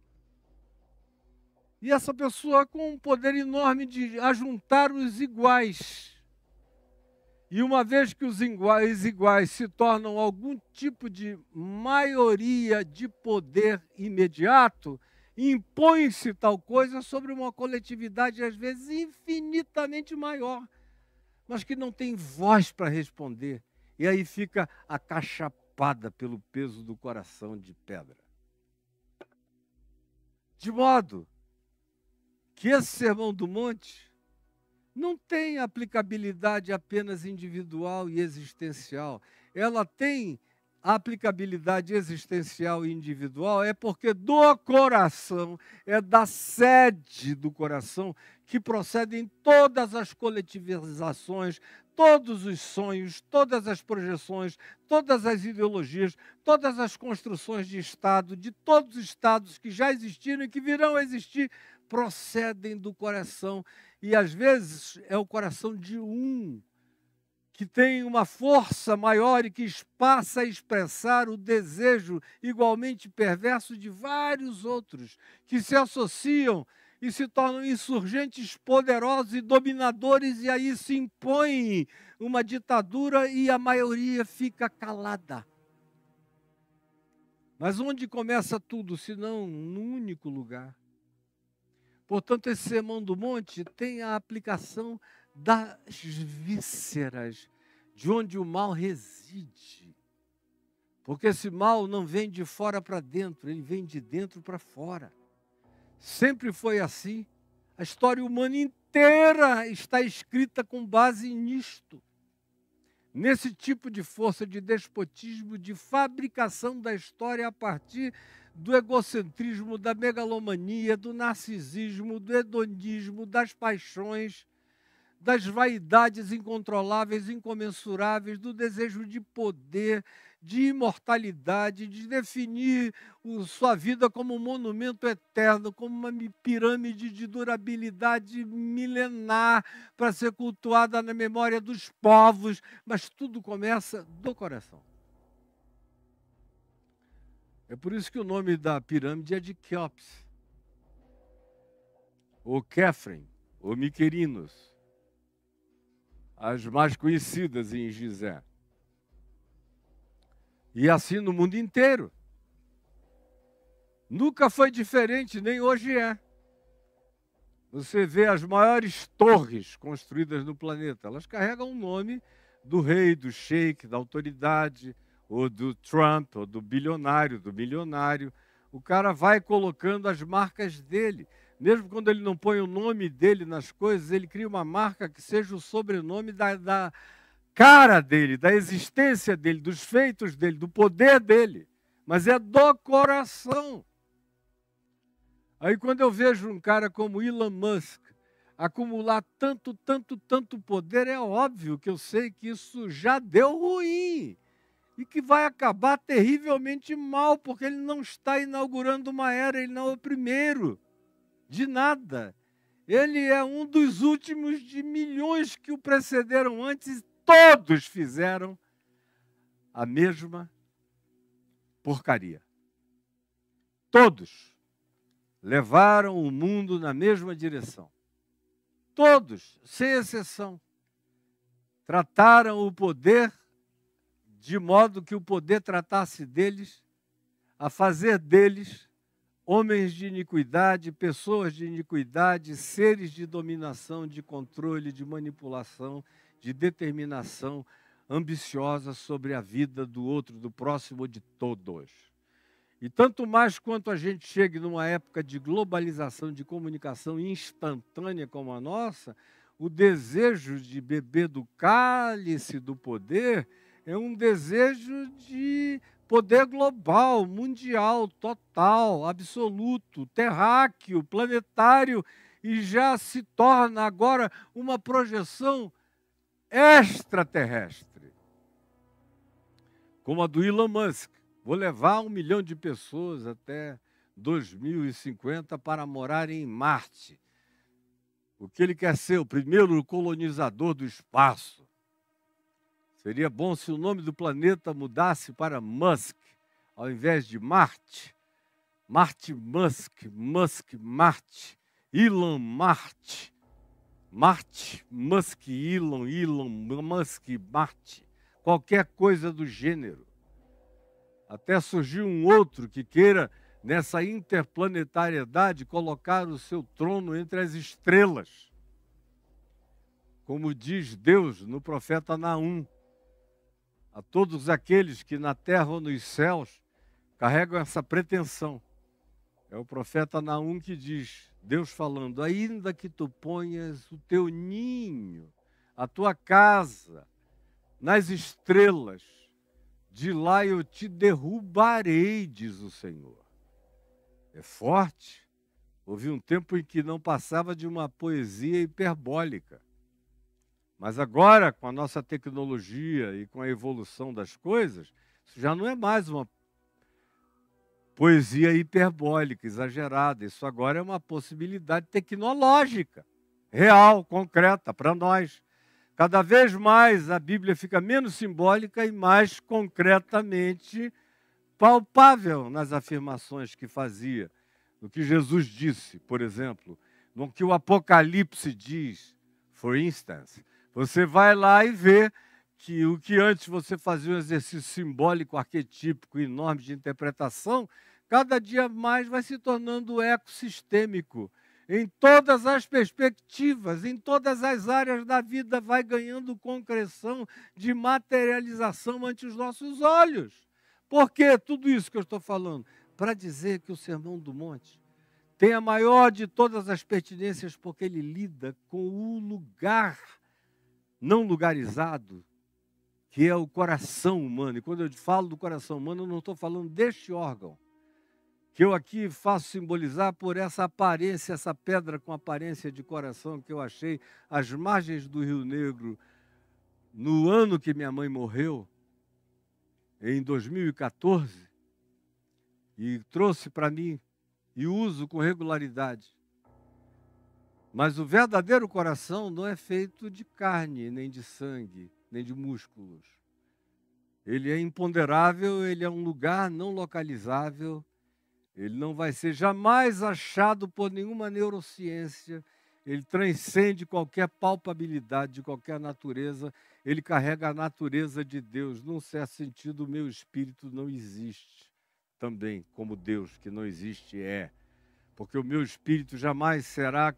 E essa pessoa com um poder enorme de ajuntar os iguais. E uma vez que os iguais se tornam algum tipo de maioria de poder imediato, impõe-se tal coisa sobre uma coletividade, às vezes, infinitamente maior, mas que não tem voz para responder. E aí fica acachapada pelo peso do coração de pedra. De modo que esse Sermão do Monte não tem aplicabilidade apenas individual e existencial. Ela tem a aplicabilidade existencial e individual, é porque do coração, é da sede do coração, que procedem todas as coletivizações, todos os sonhos, todas as projeções, todas as ideologias, todas as construções de Estado, de todos os Estados que já existiram e que virão a existir, procedem do coração. E às vezes é o coração de um que tem uma força maior e que passa a expressar o desejo igualmente perverso de vários outros, que se associam e se tornam insurgentes poderosos e dominadores, e aí se impõe uma ditadura e a maioria fica calada. Mas onde começa tudo, se não num único lugar? Portanto, esse Sermão do Monte tem a aplicação das vísceras, de onde o mal reside. Porque esse mal não vem de fora para dentro, ele vem de dentro para fora. Sempre foi assim. A história humana inteira está escrita com base nisto. Nesse tipo de força de despotismo, de fabricação da história a partir do egocentrismo, da megalomania, do narcisismo, do hedonismo, das paixões, das vaidades incontroláveis, incomensuráveis, do desejo de poder, de imortalidade, de definir sua vida como um monumento eterno, como uma pirâmide de durabilidade milenar para ser cultuada na memória dos povos, mas tudo começa do coração. É por isso que o nome da pirâmide é de Quéops, ou Kéfren, ou Miquerinos, as mais conhecidas em Gizé. E assim no mundo inteiro. Nunca foi diferente, nem hoje é. Você vê as maiores torres construídas no planeta, elas carregam o nome do rei, do sheik, da autoridade, ou do Trump, ou do bilionário, do milionário. O cara vai colocando as marcas dele. Mesmo quando ele não põe o nome dele nas coisas, ele cria uma marca que seja o sobrenome da cara dele, da existência dele, dos feitos dele, do poder dele. Mas é do coração. Aí quando eu vejo um cara como Elon Musk acumular tanto poder, é óbvio que eu sei que isso já deu ruim. E que vai acabar terrivelmente mal, porque ele não está inaugurando uma era, ele não é o primeiro de nada. Ele é um dos últimos de milhões que o precederam antes, e todos fizeram a mesma porcaria. Todos levaram o mundo na mesma direção. Todos, sem exceção, trataram o poder de modo que o poder tratasse deles, a fazer deles homens de iniquidade, pessoas de iniquidade, seres de dominação, de controle, de manipulação, de determinação ambiciosa sobre a vida do outro, do próximo, de todos. E tanto mais quanto a gente chegue numa época de globalização, de comunicação instantânea como a nossa, o desejo de beber do cálice do poder é um desejo de poder global, mundial, total, absoluto, terráqueo, planetário, e já se torna agora uma projeção extraterrestre, como a do Elon Musk. Vou levar 1 milhão de pessoas até 2050 para morarem em Marte. O que ele quer ser? O primeiro colonizador do espaço. Seria bom se o nome do planeta mudasse para Musk, ao invés de Marte. Marte Musk, Musk Marte, Elon Marte, Marte Musk Elon, Elon Musk Marte, qualquer coisa do gênero. Até surgiu um outro que queira nessa interplanetariedade, colocar o seu trono entre as estrelas. Como diz Deus no profeta Naum, a todos aqueles que na terra ou nos céus carregam essa pretensão. É o profeta Naum que diz, Deus falando, ainda que tu ponhas o teu ninho, a tua casa, nas estrelas, de lá eu te derrubarei, diz o Senhor. É forte. Houve um tempo em que não passava de uma poesia hiperbólica. Mas agora, com a nossa tecnologia e com a evolução das coisas, isso já não é mais uma poesia hiperbólica, exagerada. Isso agora é uma possibilidade tecnológica, real, concreta, para nós. Cada vez mais a Bíblia fica menos simbólica e mais concretamente palpável nas afirmações que fazia. No que Jesus disse, por exemplo, no que o Apocalipse diz, for instance. Você vai lá e vê que o que antes você fazia um exercício simbólico, arquetípico, enorme de interpretação, cada dia mais vai se tornando ecossistêmico. Em todas as perspectivas, em todas as áreas da vida, vai ganhando concreção de materialização ante os nossos olhos. Por que tudo isso que eu estou falando? Para dizer que o Sermão do Monte tem a maior de todas as pertinências, porque ele lida com o lugar não lugarizado, que é o coração humano. E quando eu falo do coração humano, eu não estou falando deste órgão, que eu aqui faço simbolizar por essa aparência, essa pedra com aparência de coração que eu achei às margens do Rio Negro, no ano que minha mãe morreu, em 2014, e trouxe para mim e uso com regularidade. Mas o verdadeiro coração não é feito de carne, nem de sangue, nem de músculos. Ele é imponderável, ele é um lugar não localizável, ele não vai ser jamais achado por nenhuma neurociência, ele transcende qualquer palpabilidade de qualquer natureza, ele carrega a natureza de Deus. Num certo sentido, o meu espírito não existe também, como Deus, que não existe, é. Porque o meu espírito jamais será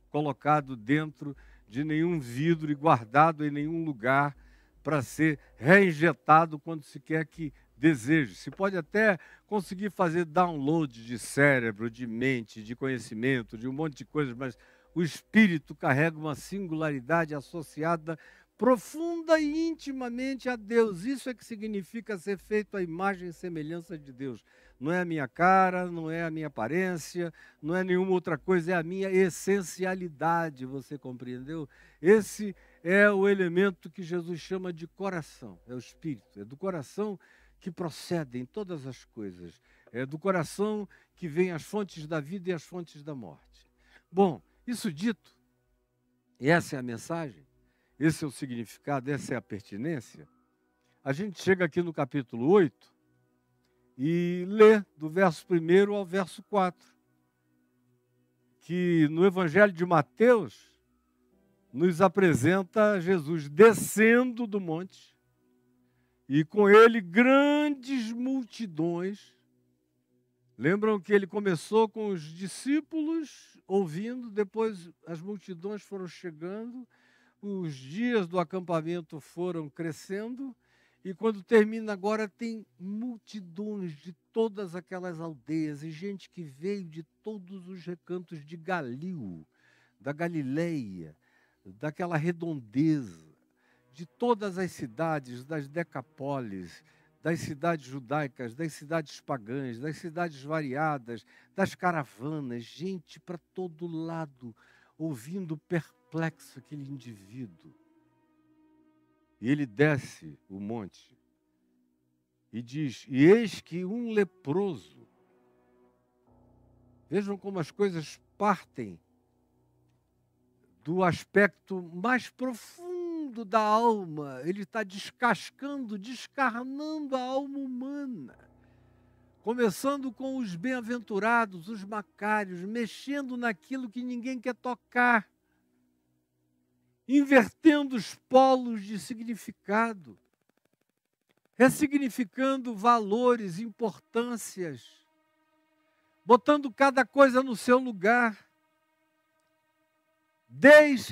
colocado dentro de nenhum vidro e guardado em nenhum lugar para ser reinjetado quando se quer que deseje. Se pode até conseguir fazer download de cérebro, de mente, de conhecimento, de um monte de coisas, mas o espírito carrega uma singularidade associada profunda e intimamente a Deus. Isso é que significa ser feito à imagem e semelhança de Deus. Não é a minha cara, não é a minha aparência, não é nenhuma outra coisa, é a minha essencialidade, você compreendeu? Esse é o elemento que Jesus chama de coração, é o espírito, é do coração que procedem todas as coisas, é do coração que vêm as fontes da vida e as fontes da morte. Bom, isso dito, e essa é a mensagem, esse é o significado, essa é a pertinência, a gente chega aqui no capítulo 8, e lê do verso 1 ao verso 4, que no Evangelho de Mateus nos apresenta Jesus descendo do monte e com ele grandes multidões. Lembram que ele começou com os discípulos ouvindo, depois as multidões foram chegando, os dias do acampamento foram crescendo, e quando termina agora tem multidões de todas aquelas aldeias e gente que veio de todos os recantos de Galil, da Galileia, daquela redondeza, de todas as cidades, das Decapólis, das cidades judaicas, das cidades pagãs, das cidades variadas, das caravanas, gente para todo lado, ouvindo perplexo aquele indivíduo. E ele desce o monte e diz, e eis que um leproso. Vejam como as coisas partem do aspecto mais profundo da alma. Ele está descascando, descarnando a alma humana. Começando com os bem-aventurados, os macários, mexendo naquilo que ninguém quer tocar. Invertendo os polos de significado, ressignificando valores, importâncias, botando cada coisa no seu lugar,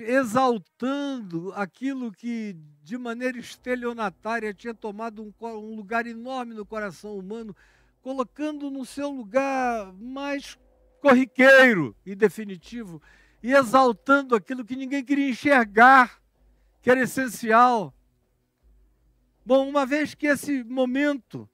exaltando aquilo que, de maneira estelionatária, tinha tomado um lugar enorme no coração humano, colocando no seu lugar mais corriqueiro e definitivo, e exaltando aquilo que ninguém queria enxergar, que era essencial. Bom, uma vez que esse momento,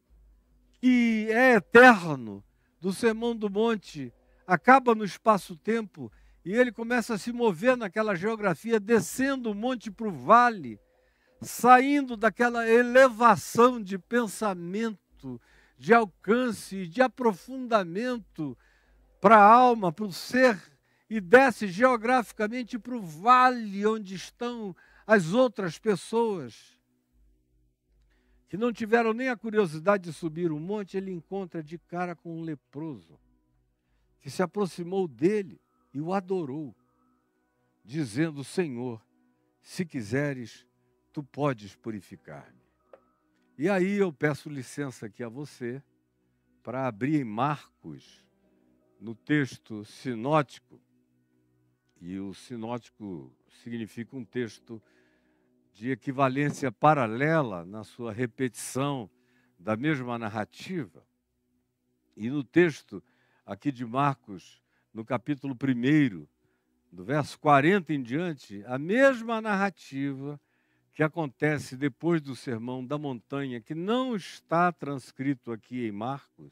que é eterno, do Sermão do Monte, acaba no espaço-tempo, e ele começa a se mover naquela geografia, descendo o monte para o vale, saindo daquela elevação de pensamento, de alcance, de aprofundamento para a alma, para o ser, e desce geograficamente para o vale onde estão as outras pessoas que não tiveram nem a curiosidade de subir o monte. Ele encontra de cara com um leproso, que se aproximou dele e o adorou, dizendo: Senhor, se quiseres, tu podes purificar-me. E aí eu peço licença aqui a você para abrir em Marcos, no texto sinótico, e o sinótico significa um texto de equivalência paralela na sua repetição da mesma narrativa. E no texto aqui de Marcos, no capítulo 1, do verso 40 em diante, a mesma narrativa que acontece depois do Sermão da Montanha, que não está transcrito aqui em Marcos,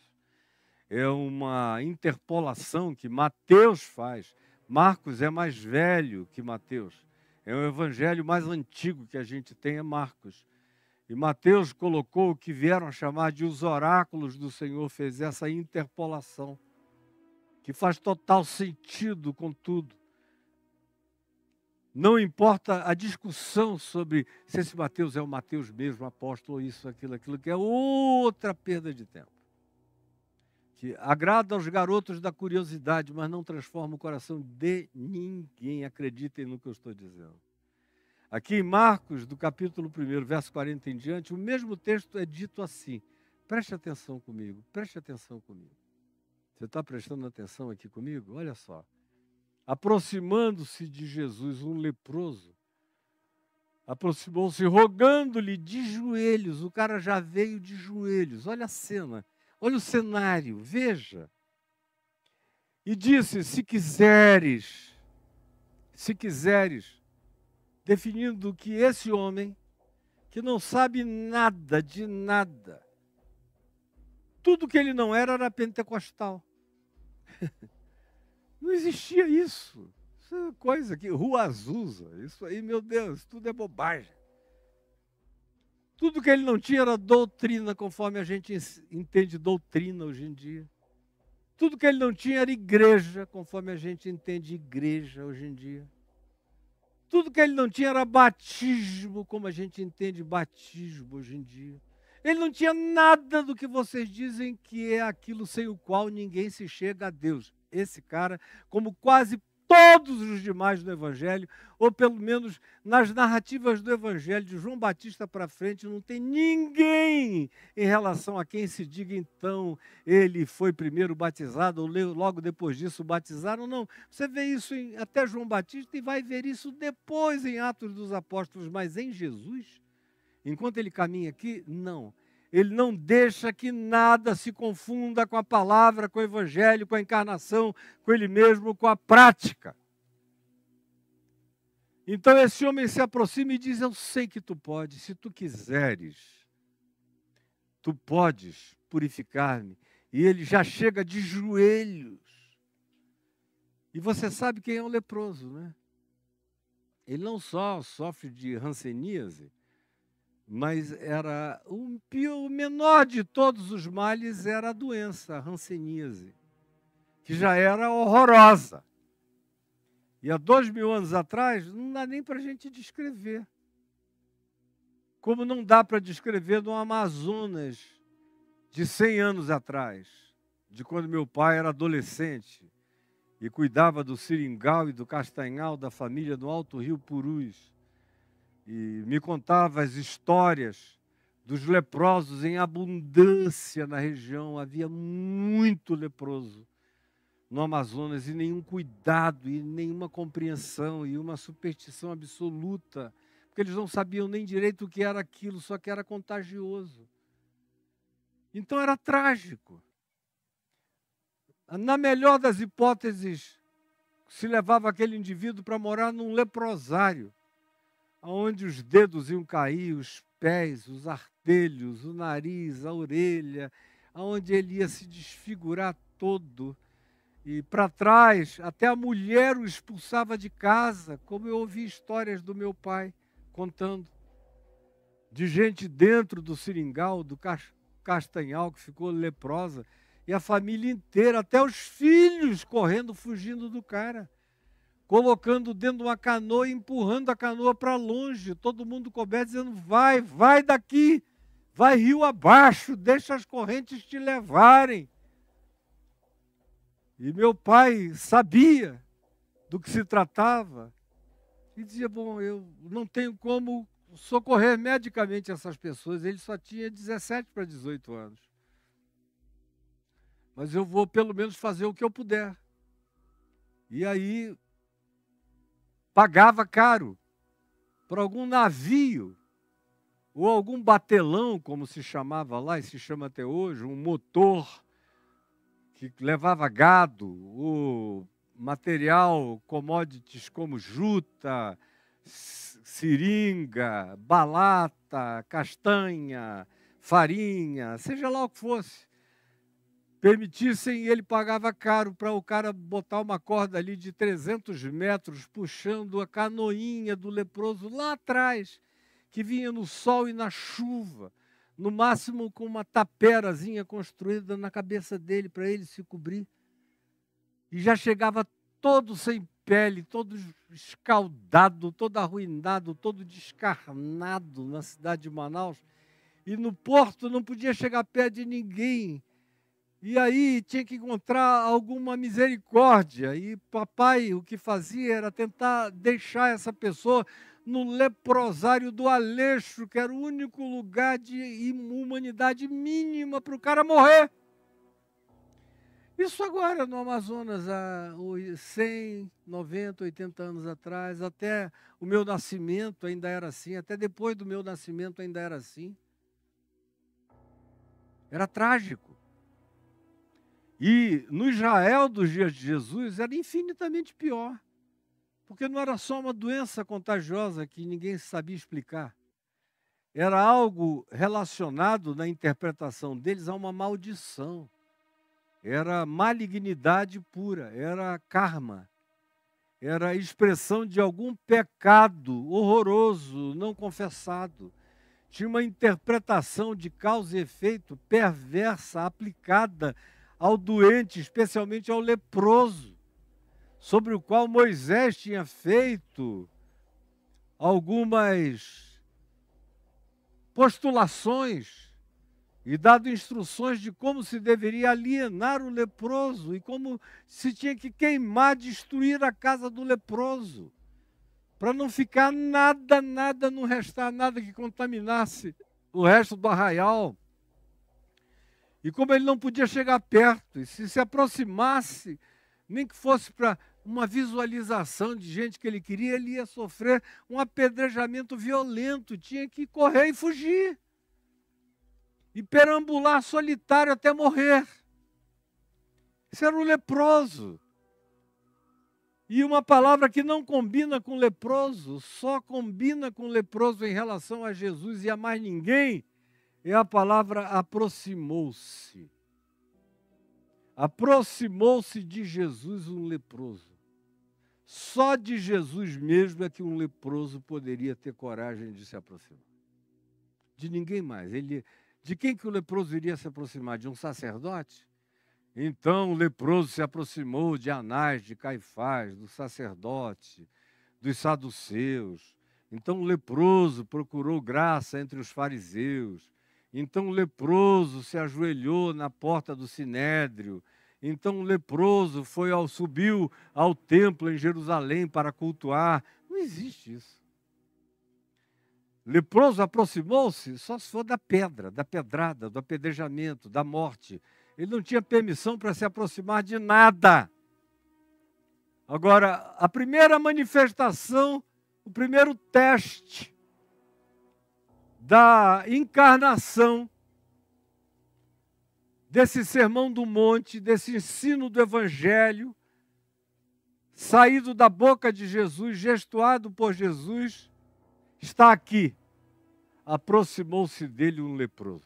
é uma interpolação que Mateus faz. Marcos é mais velho que Mateus. É o evangelho mais antigo que a gente tem, é Marcos. E Mateus colocou o que vieram a chamar de os oráculos do Senhor, fez essa interpolação, que faz total sentido com tudo. Não importa a discussão sobre se esse Mateus é o Mateus mesmo, apóstolo, isso, aquilo, que é outra perda de tempo. Que agrada aos garotos da curiosidade, mas não transforma o coração de ninguém. Acreditem no que eu estou dizendo. Aqui em Marcos, do capítulo 1, verso 40 em diante, o mesmo texto é dito assim. Preste atenção comigo, preste atenção comigo. Você está prestando atenção aqui comigo? Olha só. Aproximando-se de Jesus um leproso, aproximou-se rogando-lhe de joelhos. O cara já veio de joelhos. Olha a cena. Olha o cenário, veja. E disse: se quiseres, definindo que esse homem, que não sabe nada de nada, tudo que ele não era pentecostal. Não existia isso. Isso é coisa que Rua Azusa, isso aí, meu Deus, tudo é bobagem. Tudo que ele não tinha era doutrina, conforme a gente entende doutrina hoje em dia. Tudo que ele não tinha era igreja, conforme a gente entende igreja hoje em dia. Tudo que ele não tinha era batismo, como a gente entende batismo hoje em dia. Ele não tinha nada do que vocês dizem que é aquilo sem o qual ninguém se chega a Deus. Esse cara, como quase todos os demais do Evangelho, ou pelo menos nas narrativas do Evangelho, de João Batista para frente, não tem ninguém em relação a quem se diga, então, ele foi primeiro batizado, ou logo depois disso batizaram. Não, você vê isso até João Batista e vai ver isso depois em Atos dos Apóstolos, mas em Jesus, enquanto ele caminha aqui, não. Ele não deixa que nada se confunda com a palavra, com o evangelho, com a encarnação, com ele mesmo, com a prática. Então esse homem se aproxima e diz: eu sei que tu podes, se tu quiseres, tu podes purificar-me. E ele já chega de joelhos. E você sabe quem é o leproso, né? Ele não só sofre de hanseníase, mas era o menor de todos os males, era a doença, a hanseníase, que já era horrorosa. E há 2000 anos atrás, não dá nem para a gente descrever. Como não dá para descrever no Amazonas de 100 anos atrás, de quando meu pai era adolescente e cuidava do seringal e do castanhal da família no Alto Rio Purus. E me contava as histórias dos leprosos em abundância na região. Havia muito leproso no Amazonas, e nenhum cuidado, e nenhuma compreensão, e uma superstição absoluta, porque eles não sabiam nem direito o que era aquilo, só que era contagioso. Então era trágico. Na melhor das hipóteses, se levava aquele indivíduo para morar num leprosário, onde os dedos iam cair, os pés, os artelhos, o nariz, a orelha, onde ele ia se desfigurar todo. E para trás, até a mulher o expulsava de casa, como eu ouvi histórias do meu pai contando, de gente dentro do seringal, do castanhal, que ficou leprosa, e a família inteira, até os filhos correndo, fugindo do cara, colocando dentro de uma canoa e empurrando a canoa para longe, todo mundo coberto, dizendo, vai daqui, vai rio abaixo, deixa as correntes te levarem. E meu pai sabia do que se tratava e dizia, bom, eu não tenho como socorrer medicamente essas pessoas. Ele só tinha 17 para 18 anos. Mas eu vou pelo menos fazer o que eu puder. E aí pagava caro para algum navio ou algum batelão, como se chamava lá e se chama até hoje, um motor que levava gado, o material, commodities como juta, seringa, balata, castanha, farinha, seja lá o que fosse, permitissem, ele pagava caro para o cara botar uma corda ali de 300 metros, puxando a canoinha do leproso lá atrás, que vinha no sol e na chuva, no máximo com uma taperazinha construída na cabeça dele para ele se cobrir. E já chegava todo sem pele, todo escaldado, todo arruinado, todo descarnado na cidade de Manaus. E no porto não podia chegar perto de ninguém. E aí tinha que encontrar alguma misericórdia. E papai o que fazia era tentar deixar essa pessoa no leprosário do Aleixo, que era o único lugar de humanidade mínima para o cara morrer. Isso agora no Amazonas, há 100, 90, 80 anos atrás, até o meu nascimento ainda era assim, até depois do meu nascimento ainda era assim. Era trágico. E no Israel dos dias de Jesus era infinitamente pior. Porque não era só uma doença contagiosa que ninguém sabia explicar. Era algo relacionado, na interpretação deles, a uma maldição. Era malignidade pura, era karma. Era a expressão de algum pecado horroroso, não confessado. Tinha uma interpretação de causa e efeito perversa, aplicada ao doente, especialmente ao leproso, sobre o qual Moisés tinha feito algumas postulações e dado instruções de como se deveria alienar o leproso e como se tinha que queimar, destruir a casa do leproso, para não ficar nada, não restar nada que contaminasse o resto do arraial. E como ele não podia chegar perto, e se aproximasse, nem que fosse para uma visualização de gente que ele queria, ele ia sofrer um apedrejamento violento, tinha que correr e fugir. E perambular solitário até morrer. Isso era o leproso. E uma palavra que não combina com leproso, só combina com leproso em relação a Jesus e a mais ninguém, é a palavra aproximou-se. Aproximou-se de Jesus um leproso. Só de Jesus mesmo é que um leproso poderia ter coragem de se aproximar. De ninguém mais. De quem que o leproso iria se aproximar? De um sacerdote? Então o leproso se aproximou de Anás, de Caifás, do sacerdote, dos saduceus. Então o leproso procurou graça entre os fariseus. Então o leproso se ajoelhou na porta do sinédrio. Então o leproso subiu ao templo em Jerusalém para cultuar. Não existe isso. Leproso aproximou-se só se for da pedra, da pedrada, do apedrejamento, da morte. Ele não tinha permissão para se aproximar de nada. Agora, a primeira manifestação, o primeiro teste da encarnação desse sermão do monte, desse ensino do evangelho, saído da boca de Jesus, gestuado por Jesus, está aqui. Aproximou-se dele um leproso.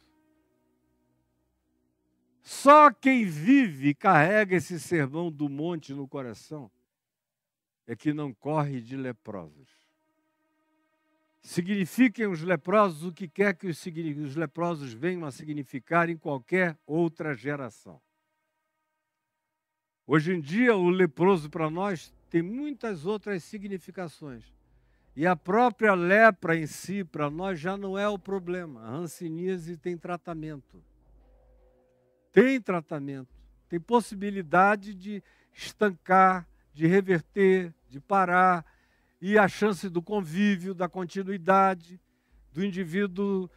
Só quem vive e carrega esse sermão do monte no coração é que não corre de leprosos. Signifiquem os leprosos o que quer que os leprosos venham a significar em qualquer outra geração. Hoje em dia, o leproso para nós tem muitas outras significações. E a própria lepra em si, para nós, já não é o problema. A hanseníase tem tratamento. Tem tratamento. Tem possibilidade de estancar, de reverter, de parar. E a chance do convívio, da continuidade, do indivíduo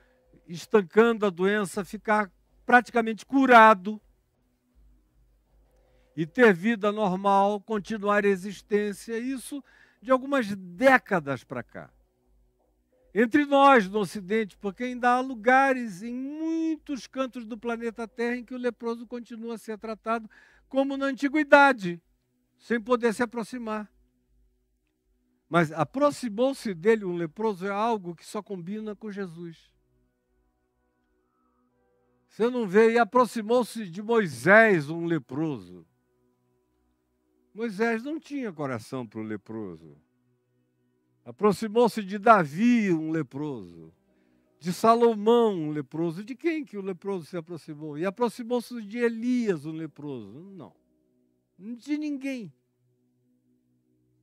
estancando a doença, ficar praticamente curado e ter vida normal, continuar a existência, isso de algumas décadas para cá. Entre nós, no Ocidente, porque ainda há lugares em muitos cantos do planeta Terra em que o leproso continua a ser tratado como na antiguidade, sem poder se aproximar. Mas aproximou-se dele um leproso é algo que só combina com Jesus. Você não vê, e aproximou-se de Moisés um leproso. Moisés não tinha coração para o leproso. Aproximou-se de Davi um leproso. De Salomão um leproso. De quem que o leproso se aproximou? E aproximou-se de Elias um leproso. Não. De ninguém.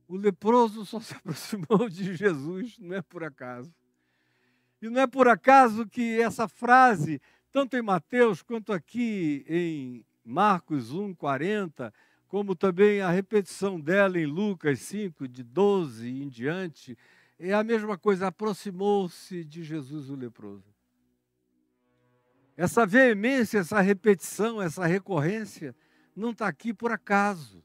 O leproso só se aproximou de Jesus, não é por acaso. E não é por acaso que essa frase, tanto em Mateus quanto aqui em Marcos 1:40, como também a repetição dela em Lucas 5, de 12 em diante, é a mesma coisa, aproximou-se de Jesus o leproso. Essa veemência, essa repetição, essa recorrência, não está aqui por acaso.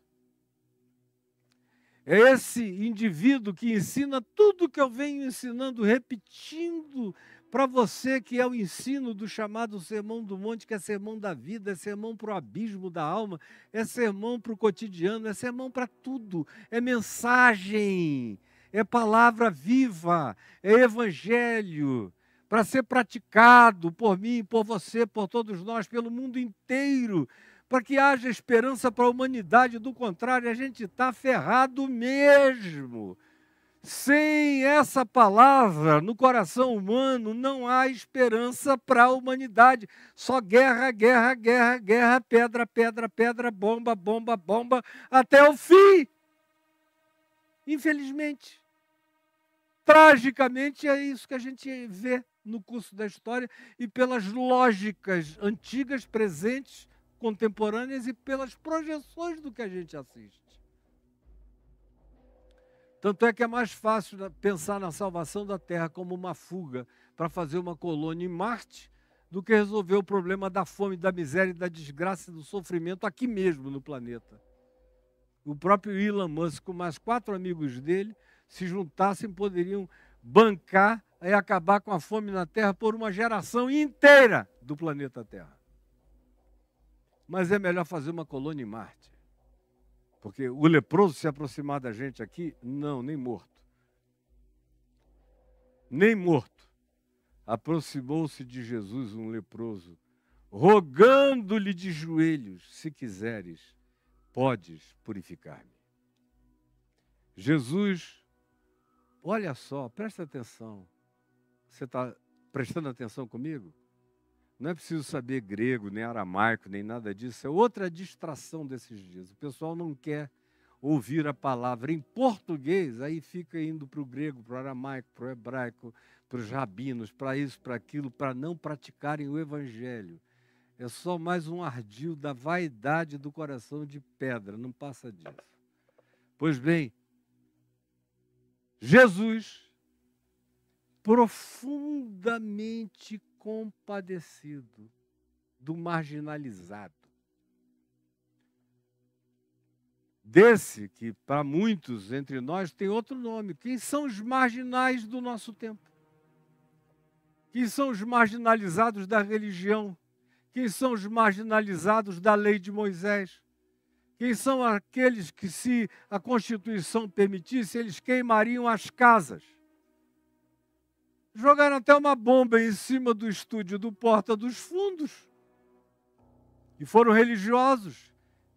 É esse indivíduo que ensina tudo que eu venho ensinando, repetindo para você, que é o ensino do chamado Sermão do Monte, que é sermão da vida, é sermão para o abismo da alma, é sermão para o cotidiano, é sermão para tudo, é mensagem, é palavra viva, é evangelho, para ser praticado por mim, por você, por todos nós, pelo mundo inteiro, para que haja esperança para a humanidade. Do contrário, a gente está ferrado mesmo. Sem essa palavra no coração humano, não há esperança para a humanidade. Só guerra, guerra, guerra, guerra, pedra, pedra, pedra, bomba, bomba, bomba, até o fim. Infelizmente. Tragicamente, é isso que a gente vê no curso da história e pelas lógicas antigas, presentes, contemporâneas e pelas projeções do que a gente assiste. Tanto é que é mais fácil pensar na salvação da Terra como uma fuga para fazer uma colônia em Marte do que resolver o problema da fome, da miséria, da desgraça e do sofrimento aqui mesmo no planeta. O próprio Elon Musk, com mais 4 amigos dele, se juntassem, poderiam bancar e acabar com a fome na Terra por uma geração inteira do planeta Terra. Mas é melhor fazer uma colônia em Marte. Porque o leproso se aproximar da gente aqui, não, nem morto. Nem morto. Aproximou-se de Jesus um leproso, rogando-lhe de joelhos, se quiseres, podes purificar-me. Jesus, olha só, presta atenção. Você está prestando atenção comigo? Não é preciso saber grego, nem aramaico, nem nada disso. É outra distração desses dias. O pessoal não quer ouvir a palavra em português, aí fica indo para o grego, para o aramaico, para o hebraico, para os rabinos, para isso, para aquilo, para não praticarem o evangelho. É só mais um ardil da vaidade do coração de pedra, não passa disso. Pois bem, Jesus, profundamente compadecido do marginalizado, desse que para muitos entre nós tem outro nome. Quem são os marginais do nosso tempo? Quem são os marginalizados da religião? Quem são os marginalizados da lei de Moisés? Quem são aqueles que, se a Constituição permitisse, eles queimariam as casas? Jogaram até uma bomba em cima do estúdio do Porta dos Fundos. E foram religiosos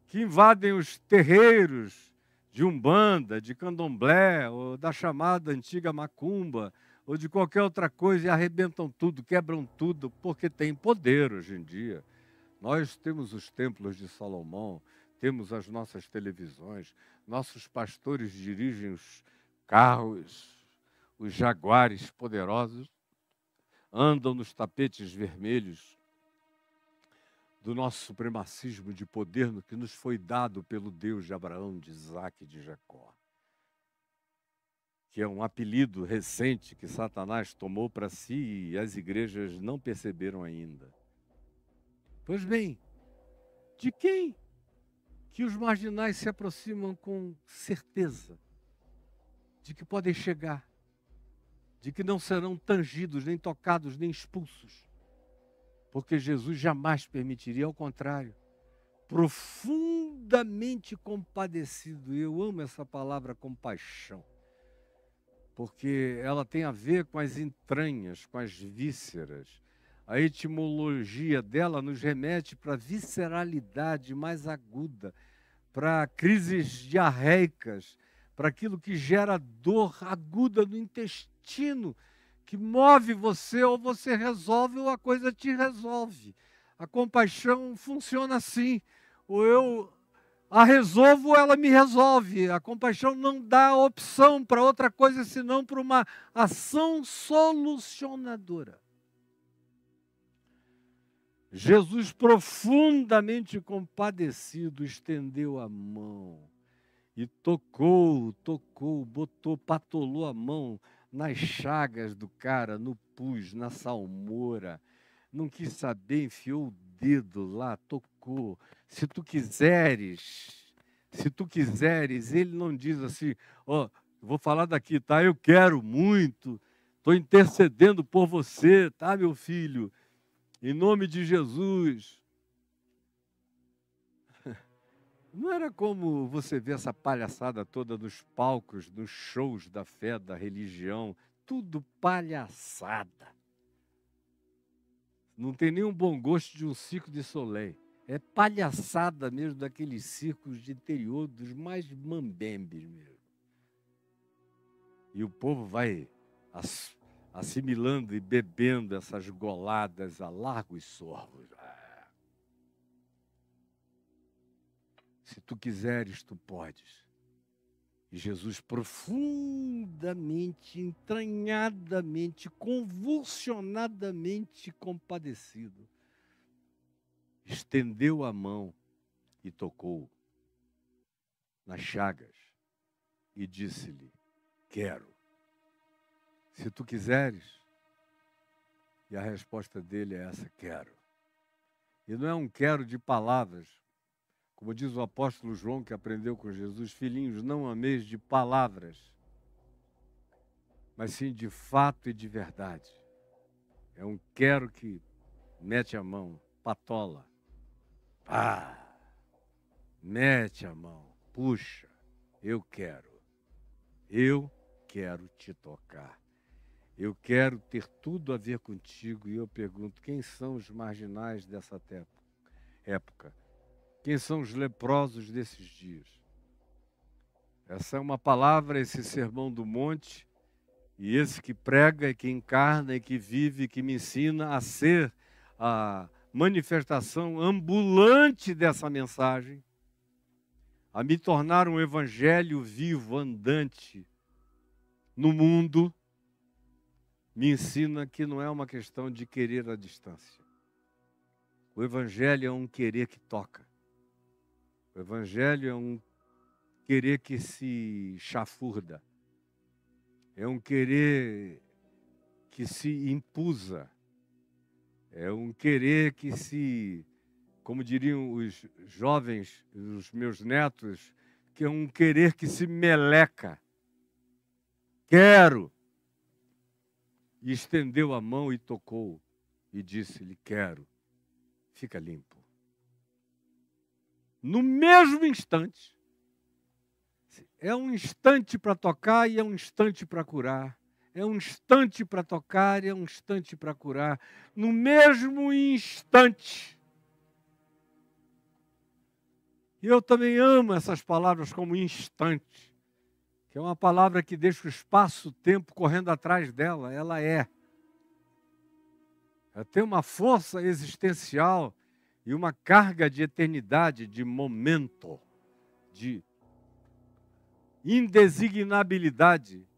que invadem os terreiros de Umbanda, de Candomblé, ou da chamada antiga Macumba, ou de qualquer outra coisa, e arrebentam tudo, quebram tudo, porque tem poder hoje em dia. Nós temos os templos de Salomão, temos as nossas televisões, nossos pastores dirigem os carros, os jaguares poderosos, andam nos tapetes vermelhos do nosso supremacismo de poder que nos foi dado pelo Deus de Abraão, de Isaac e de Jacó, que é um apelido recente que Satanás tomou para si e as igrejas não perceberam ainda. Pois bem, de quem que os marginais se aproximam com certeza de que podem chegar, de que não serão tangidos, nem tocados, nem expulsos? Porque Jesus jamais permitiria, ao contrário, profundamente compadecido. Eu amo essa palavra compaixão, porque ela tem a ver com as entranhas, com as vísceras. A etimologia dela nos remete para a visceralidade mais aguda, para crises diarreicas, para aquilo que gera dor aguda no intestino, que move você, ou você resolve, ou a coisa te resolve. A compaixão funciona assim. Ou eu a resolvo, ou ela me resolve. A compaixão não dá opção para outra coisa, senão para uma ação solucionadora. Jesus, profundamente compadecido, estendeu a mão e tocou, patolou a mão nas chagas do cara, no pus, na salmoura. Não quis saber, enfiou o dedo lá, tocou. Se tu quiseres, ele não diz assim, ó, vou falar daqui, tá? Eu quero muito, estou intercedendo por você, tá, meu filho? Em nome de Jesus. Não era como você vê essa palhaçada toda nos palcos, nos shows da fé, da religião, tudo palhaçada. Não tem nenhum bom gosto de um circo de Soleil. É palhaçada mesmo daqueles circos de interior, dos mais mambembes mesmo. E o povo vai assimilando e bebendo essas goladas a largos sorvos. Se tu quiseres, tu podes. E Jesus, profundamente, entranhadamente, convulsionadamente compadecido, estendeu a mão e tocou nas chagas e disse-lhe, quero. Se tu quiseres. E a resposta dele é essa, quero. E não é um quero de palavras. Como diz o apóstolo João, que aprendeu com Jesus, filhinhos, não ameis de palavras, mas sim de fato e de verdade. É um quero que mete a mão, patola. Mete a mão, puxa, eu quero te tocar. Eu quero ter tudo a ver contigo. E eu pergunto, quem são os marginais dessa época? Quem são os leprosos desses dias? Essa é uma palavra, esse sermão do monte, e esse que prega e que encarna e que vive e que me ensina a ser a manifestação ambulante dessa mensagem, a me tornar um evangelho vivo, andante no mundo, me ensina que não é uma questão de querer à distância. O evangelho é um querer que toca. O evangelho é um querer que se chafurda. É um querer que se impusa. É um querer que se, como diriam os jovens, os meus netos, que é um querer que se meleca. Quero. E estendeu a mão e tocou, e disse-lhe, quero, fica limpo. No mesmo instante, é um instante para tocar e é um instante para curar. É um instante para tocar e é um instante para curar. No mesmo instante. E eu também amo essas palavras como instante, que é uma palavra que deixa o espaço-tempo correndo atrás dela. Ela tem uma força existencial e uma carga de eternidade, de momento, de indesignabilidade.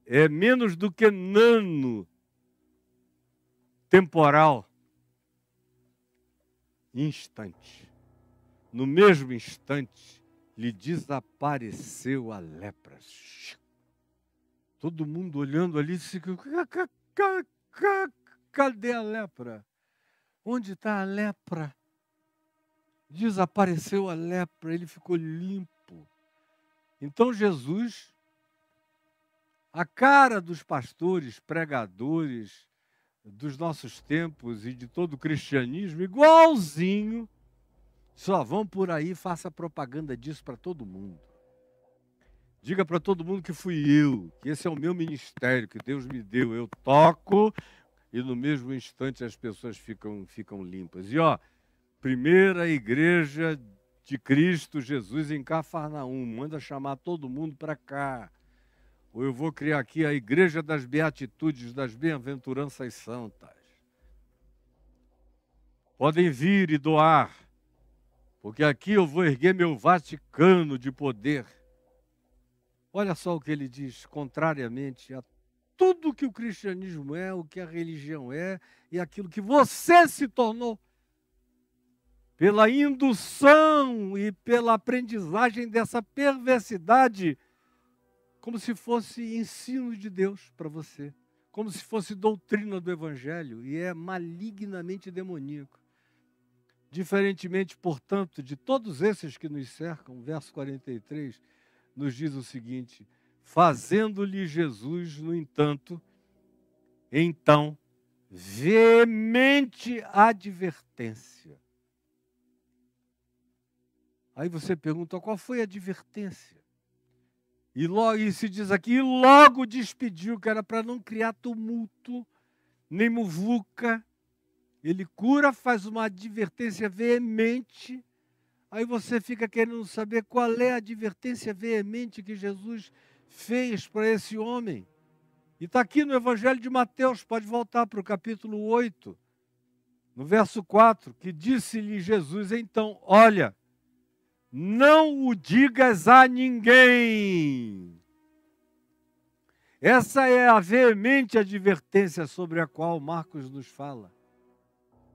É menos do que nano temporal. Instante. No mesmo instante, lhe desapareceu a lepra. Todo mundo olhando ali, cadê a lepra? Onde está a lepra? Desapareceu a lepra, ele ficou limpo. Então Jesus, a cara dos pastores, pregadores dos nossos tempos e de todo o cristianismo, igualzinho, só vão por aí, faça propaganda disso para todo mundo. Diga para todo mundo que fui eu, que esse é o meu ministério, que Deus me deu. Eu toco e no mesmo instante as pessoas ficam limpas. E primeira igreja de Cristo Jesus em Cafarnaum, manda chamar todo mundo para cá. Ou eu vou criar aqui a Igreja das Beatitudes, das Bem-aventuranças Santas. Podem vir e doar, porque aqui eu vou erguer meu Vaticano de poder. Olha só o que ele diz, contrariamente a tudo que o cristianismo é, o que a religião é, e aquilo que você se tornou. Pela indução e pela aprendizagem dessa perversidade, como se fosse ensino de Deus para você, como se fosse doutrina do Evangelho, e é malignamente demoníaco. Diferentemente, portanto, de todos esses que nos cercam, verso 43, nos diz o seguinte, fazendo-lhe Jesus, no entanto, então, veemente advertência. Aí você pergunta, qual foi a advertência? E se diz aqui, logo despediu, que era para não criar tumulto, nem muvuca. Ele cura, faz uma advertência veemente. Aí você fica querendo saber qual é a advertência veemente que Jesus fez para esse homem. E está aqui no Evangelho de Mateus, pode voltar para o capítulo 8, no verso 4, que disse-lhe Jesus, então, olha, não o digas a ninguém. Essa é a veemente advertência sobre a qual Marcos nos fala.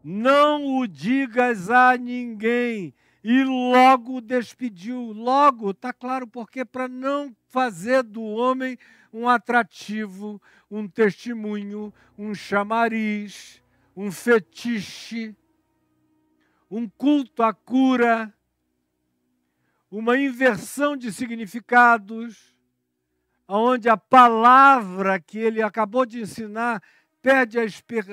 Não o digas a ninguém. E logo despediu. Logo, está claro porque para não fazer do homem um atrativo, um testemunho, um chamariz, um fetiche, um culto à cura, uma inversão de significados, onde a palavra que ele acabou de ensinar perde a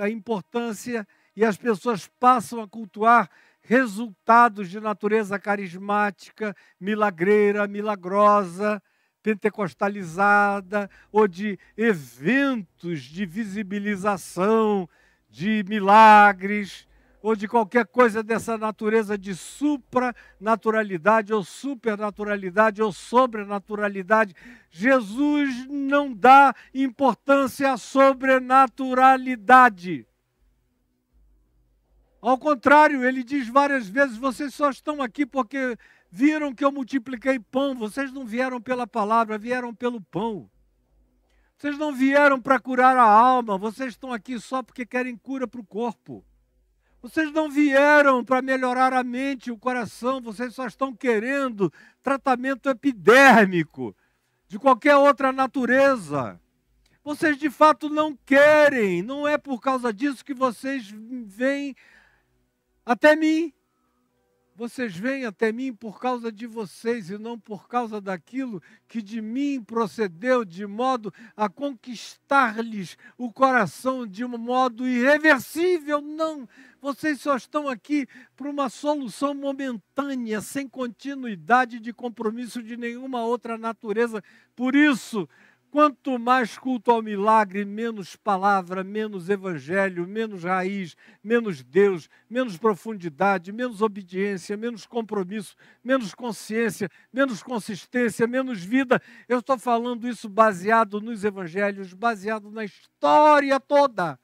importância e as pessoas passam a cultuar resultados de natureza carismática, milagreira, milagrosa, pentecostalizada, ou de eventos de visibilização de milagres, ou de qualquer coisa dessa natureza de supranaturalidade, ou supernaturalidade, ou sobrenaturalidade. Jesus não dá importância à sobrenaturalidade. Ao contrário, ele diz várias vezes, vocês só estão aqui porque viram que eu multipliquei pão, vocês não vieram pela palavra, vieram pelo pão. Vocês não vieram para curar a alma, vocês estão aqui só porque querem cura para o corpo. Vocês não vieram para melhorar a mente e o coração, vocês só estão querendo tratamento epidérmico, de qualquer outra natureza. Vocês de fato não querem, não é por causa disso que vocês vêm até mim. Vocês vêm até mim por causa de vocês e não por causa daquilo que de mim procedeu, de modo a conquistar-lhes o coração de um modo irreversível. Não, vocês só estão aqui por uma solução momentânea, sem continuidade de compromisso de nenhuma outra natureza. Por isso, quanto mais culto ao milagre, menos palavra, menos evangelho, menos raiz, menos Deus, menos profundidade, menos obediência, menos compromisso, menos consciência, menos consistência, menos vida. Eu estou falando isso baseado nos evangelhos, baseado na história toda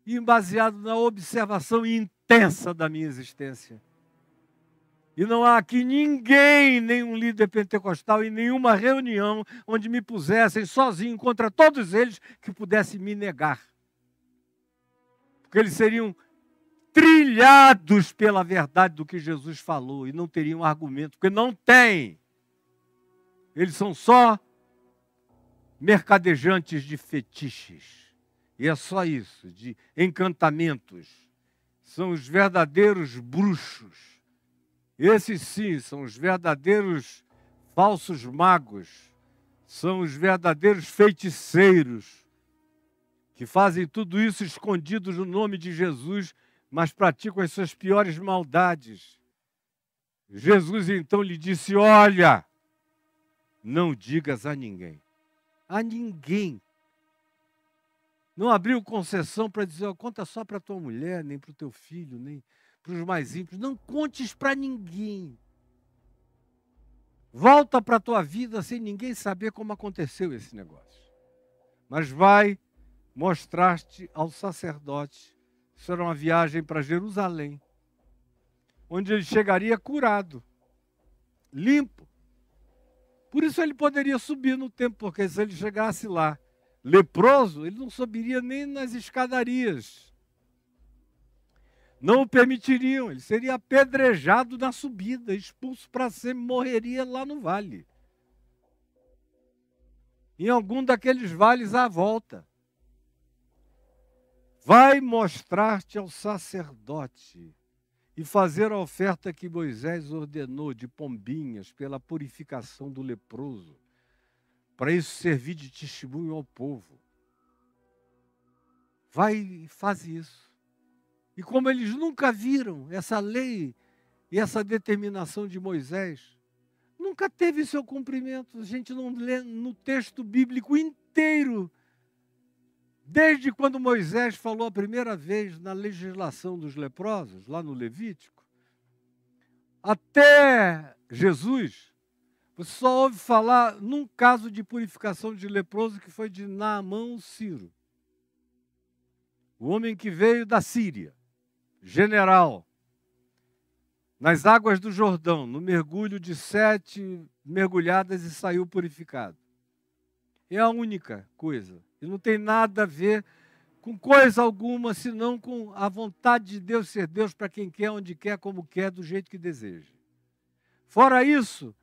e baseado na observação intensa da minha existência. E não há aqui ninguém, nenhum líder pentecostal, em nenhuma reunião onde me pusessem sozinho contra todos eles que pudesse me negar. Porque eles seriam trilhados pela verdade do que Jesus falou e não teriam argumento, porque não tem. Eles são só mercadejantes de fetiches. E é só isso, de encantamentos. São os verdadeiros bruxos. Esses sim são os verdadeiros falsos magos, são os verdadeiros feiticeiros, que fazem tudo isso escondidos no nome de Jesus, mas praticam as suas piores maldades. Jesus então lhe disse: olha, não digas a ninguém. A ninguém. Não abriu concessão para dizer: conta só para tua mulher, nem para o teu filho, nem para os mais ímpios. Não contes para ninguém. Volta para a tua vida sem ninguém saber como aconteceu esse negócio. Mas vai mostrar-te ao sacerdote. Isso era uma viagem para Jerusalém, onde ele chegaria curado, limpo. Por isso ele poderia subir no templo, porque se ele chegasse lá leproso, ele não subiria nem nas escadarias. Não o permitiriam, ele seria apedrejado na subida, expulso para sempre, morreria lá no vale. Em algum daqueles vales à volta. Vai mostrar-te ao sacerdote e fazer a oferta que Moisés ordenou de pombinhas pela purificação do leproso, para isso servir de testemunho ao povo. Vai e faz isso. E como eles nunca viram essa lei e essa determinação de Moisés, nunca teve seu cumprimento. A gente não lê no texto bíblico inteiro, desde quando Moisés falou a primeira vez na legislação dos leprosos, lá no Levítico, até Jesus, você só ouve falar num caso de purificação de leproso que foi de Naamã o Sírio, o homem que veio da Síria, general, nas águas do Jordão, no mergulho de 7 mergulhadas e saiu purificado. É a única coisa. E não tem nada a ver com coisa alguma, senão com a vontade de Deus ser Deus para quem quer, onde quer, como quer, do jeito que deseja. Fora isso,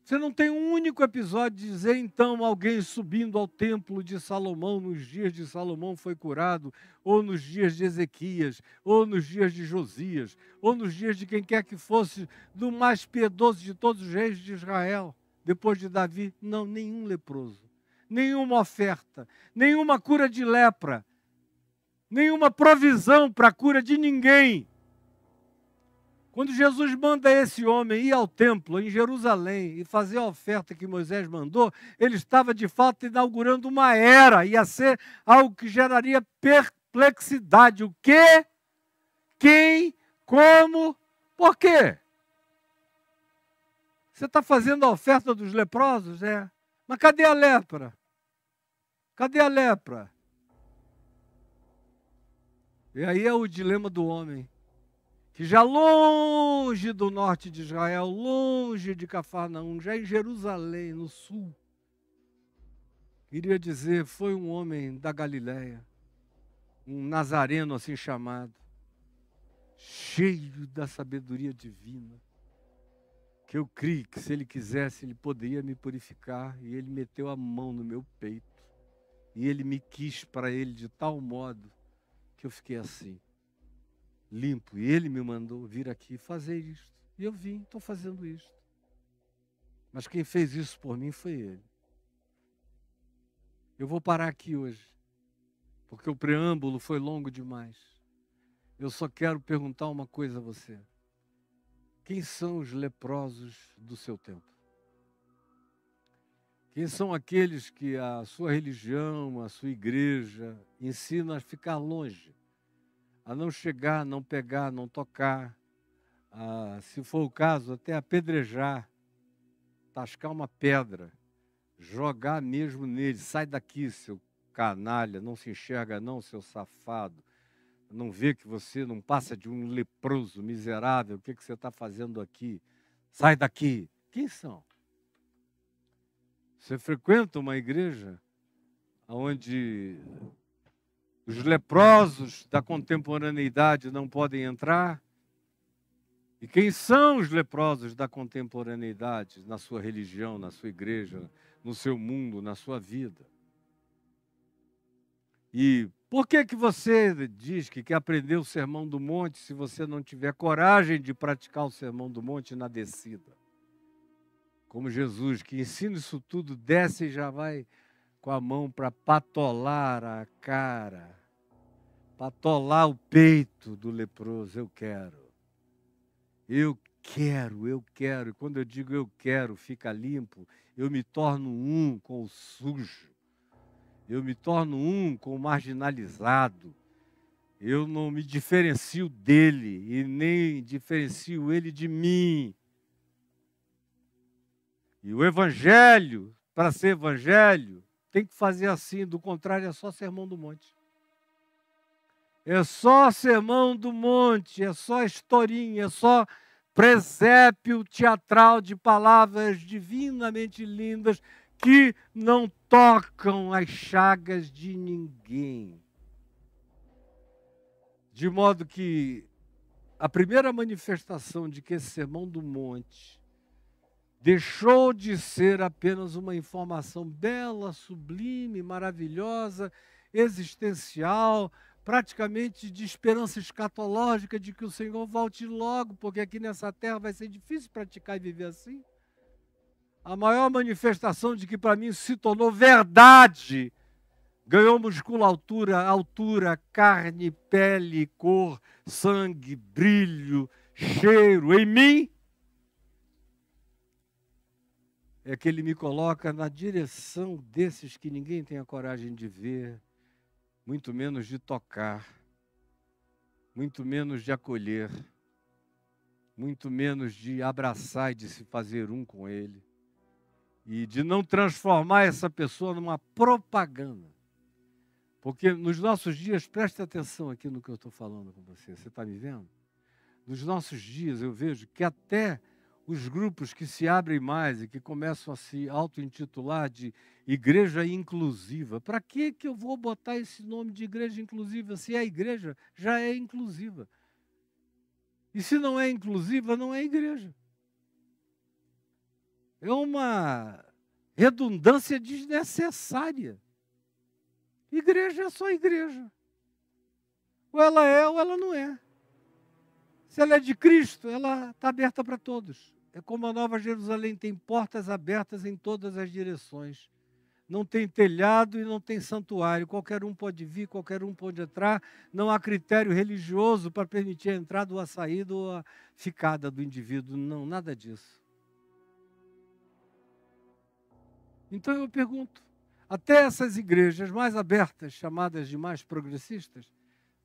você não tem um único episódio de dizer, então, alguém subindo ao templo de Salomão, nos dias de Salomão foi curado, ou nos dias de Ezequias, ou nos dias de Josias, ou nos dias de quem quer que fosse, do mais piedoso de todos os reis de Israel, depois de Davi. Não, nenhum leproso, nenhuma oferta, nenhuma cura de lepra, nenhuma provisão para a cura de ninguém. Quando Jesus manda esse homem ir ao templo em Jerusalém e fazer a oferta que Moisés mandou, ele estava de fato inaugurando uma era, ia ser algo que geraria perplexidade. O quê? Quem? Como? Por quê? Você está fazendo a oferta dos leprosos? É. Mas cadê a lepra? Cadê a lepra? E aí é o dilema do homem, que já longe do norte de Israel, longe de Cafarnaum, já em Jerusalém, no sul, queria dizer, foi um homem da Galileia, um nazareno assim chamado, cheio da sabedoria divina, que eu criei que se ele quisesse, ele poderia me purificar, e ele meteu a mão no meu peito, e ele me quis para ele de tal modo que eu fiquei assim. limpo. E Ele me mandou vir aqui fazer isto. E eu vim, estou fazendo isto. Mas quem fez isso por mim foi Ele. Eu vou parar aqui hoje, porque o preâmbulo foi longo demais. Eu só quero perguntar uma coisa a você. Quem são os leprosos do seu tempo? Quem são aqueles que a sua religião, a sua igreja ensina a ficar longe, a não chegar, não pegar, não tocar, a, se for o caso, até apedrejar, tascar uma pedra, jogar mesmo nele. Sai daqui, seu canalha, não se enxerga não, seu safado. Não vê que você não passa de um leproso miserável, o que você está fazendo aqui? Sai daqui. Quem são? Você frequenta uma igreja onde os leprosos da contemporaneidade não podem entrar? E quem são os leprosos da contemporaneidade na sua religião, na sua igreja, no seu mundo, na sua vida? E por que você diz que quer aprender o Sermão do Monte se você não tiver coragem de praticar o Sermão do Monte na descida? Como Jesus, que ensina isso tudo, desce e já vai com a mão para patolar a cara, patolar o peito do leproso. Eu quero. Eu quero. E quando eu digo eu quero, fica limpo, eu me torno um com o sujo. Eu me torno um com o marginalizado. Eu não me diferencio dele e nem diferencio ele de mim. E o evangelho, para ser evangelho, tem que fazer assim, do contrário é só Sermão do Monte. É só Sermão do Monte, é só historinha, é só presépio teatral de palavras divinamente lindas que não tocam as chagas de ninguém. De modo que a primeira manifestação de que esse Sermão do Monte deixou de ser apenas uma informação bela, sublime, maravilhosa, existencial, praticamente de esperança escatológica de que o Senhor volte logo, porque aqui nessa terra vai ser difícil praticar e viver assim. A maior manifestação de que para mim se tornou verdade, ganhou altura, carne, pele, cor, sangue, brilho, cheiro em mim, é que Ele me coloca na direção desses que ninguém tem a coragem de ver, muito menos de tocar, muito menos de acolher, muito menos de abraçar e de se fazer um com Ele, e de não transformar essa pessoa numa propaganda. Porque nos nossos dias, preste atenção aqui no que eu estou falando com você está me vendo? Nos nossos dias eu vejo que até os grupos que se abrem mais e que começam a se auto-intitular de igreja inclusiva. Para que eu vou botar esse nome de igreja inclusiva se a igreja já é inclusiva? E se não é inclusiva, não é igreja. É uma redundância desnecessária. Igreja é só igreja. Ou ela é ou ela não é. Se ela é de Cristo, ela está aberta para todos. É como a Nova Jerusalém, tem portas abertas em todas as direções. Não tem telhado e não tem santuário. Qualquer um pode vir, qualquer um pode entrar. Não há critério religioso para permitir a entrada ou a saída ou a ficada do indivíduo. Não, nada disso. Então eu pergunto, até essas igrejas mais abertas, chamadas de mais progressistas,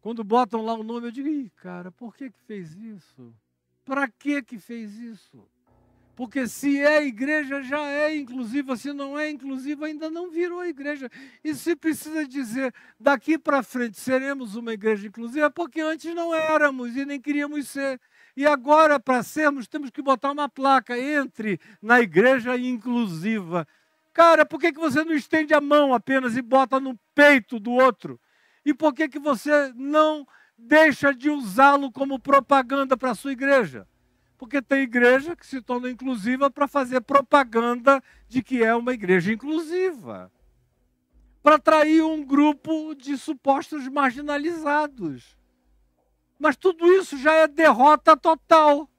quando botam lá o nome, eu digo, ih, cara, por que fez isso? Para que fez isso? Porque se é igreja, já é inclusiva. Se não é inclusiva, ainda não virou igreja. E se precisa dizer, daqui para frente seremos uma igreja inclusiva, é porque antes não éramos e nem queríamos ser. E agora, para sermos, temos que botar uma placa, entre na igreja inclusiva. Cara, por que você não estende a mão apenas e bota no peito do outro? E por que você não deixa de usá-lo como propaganda para a sua igreja? Porque tem igreja que se torna inclusiva para fazer propaganda de que é uma igreja inclusiva. Para atrair um grupo de supostos marginalizados. Mas tudo isso já é derrota total.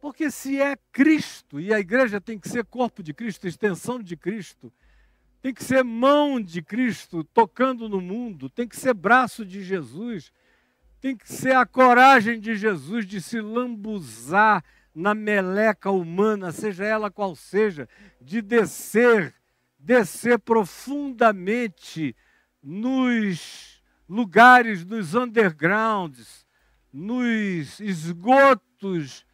Porque se é Cristo, e a igreja tem que ser corpo de Cristo, extensão de Cristo, tem que ser mão de Cristo tocando no mundo, tem que ser braço de Jesus, tem que ser a coragem de Jesus de se lambuzar na meleca humana, seja ela qual seja, de descer profundamente nos lugares, nos undergrounds, nos esgotos